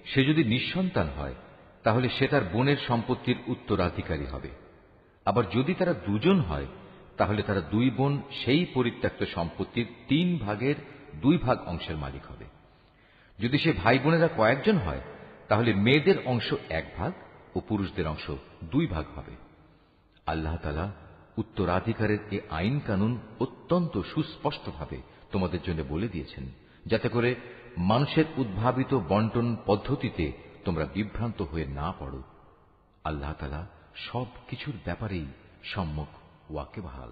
সে যদি নিঃসন্তান হয়, তাহলে সে তার বোনের সম্পত্তির উত্তরাধিকারী হবে। আবার যদি তারা দুজন হয়, তাহলে তারা দুই বোন সেই পরিত্যক্ত সম্পত্তির ৩ ভাগের ২ ভাগ অংশের মালিক হবে। যদি সে ভাই বোনেরা কয়েকজন হয়, তাহলে মেয়েদের অংশ ১ ভাগ ও পুরুষদের অংশ ২ ভাগ হবে। আল্লাহ তাআলা উত্তরাধিকারের এ আইন কানুন অত্যন্ত সুস্পষ্টভাবে তোমাদের জন্য বলে দিয়েছেন, যাতে করে মানুষের উদ্ভাবিত বন্টন পদ্ধতিতে তোমরা বিভ্রান্ত হয়ে না পড়ো। আল্লাহ তাআলা সব কিছুর ব্যাপারেই সম্যক ওয়াকিবহাল।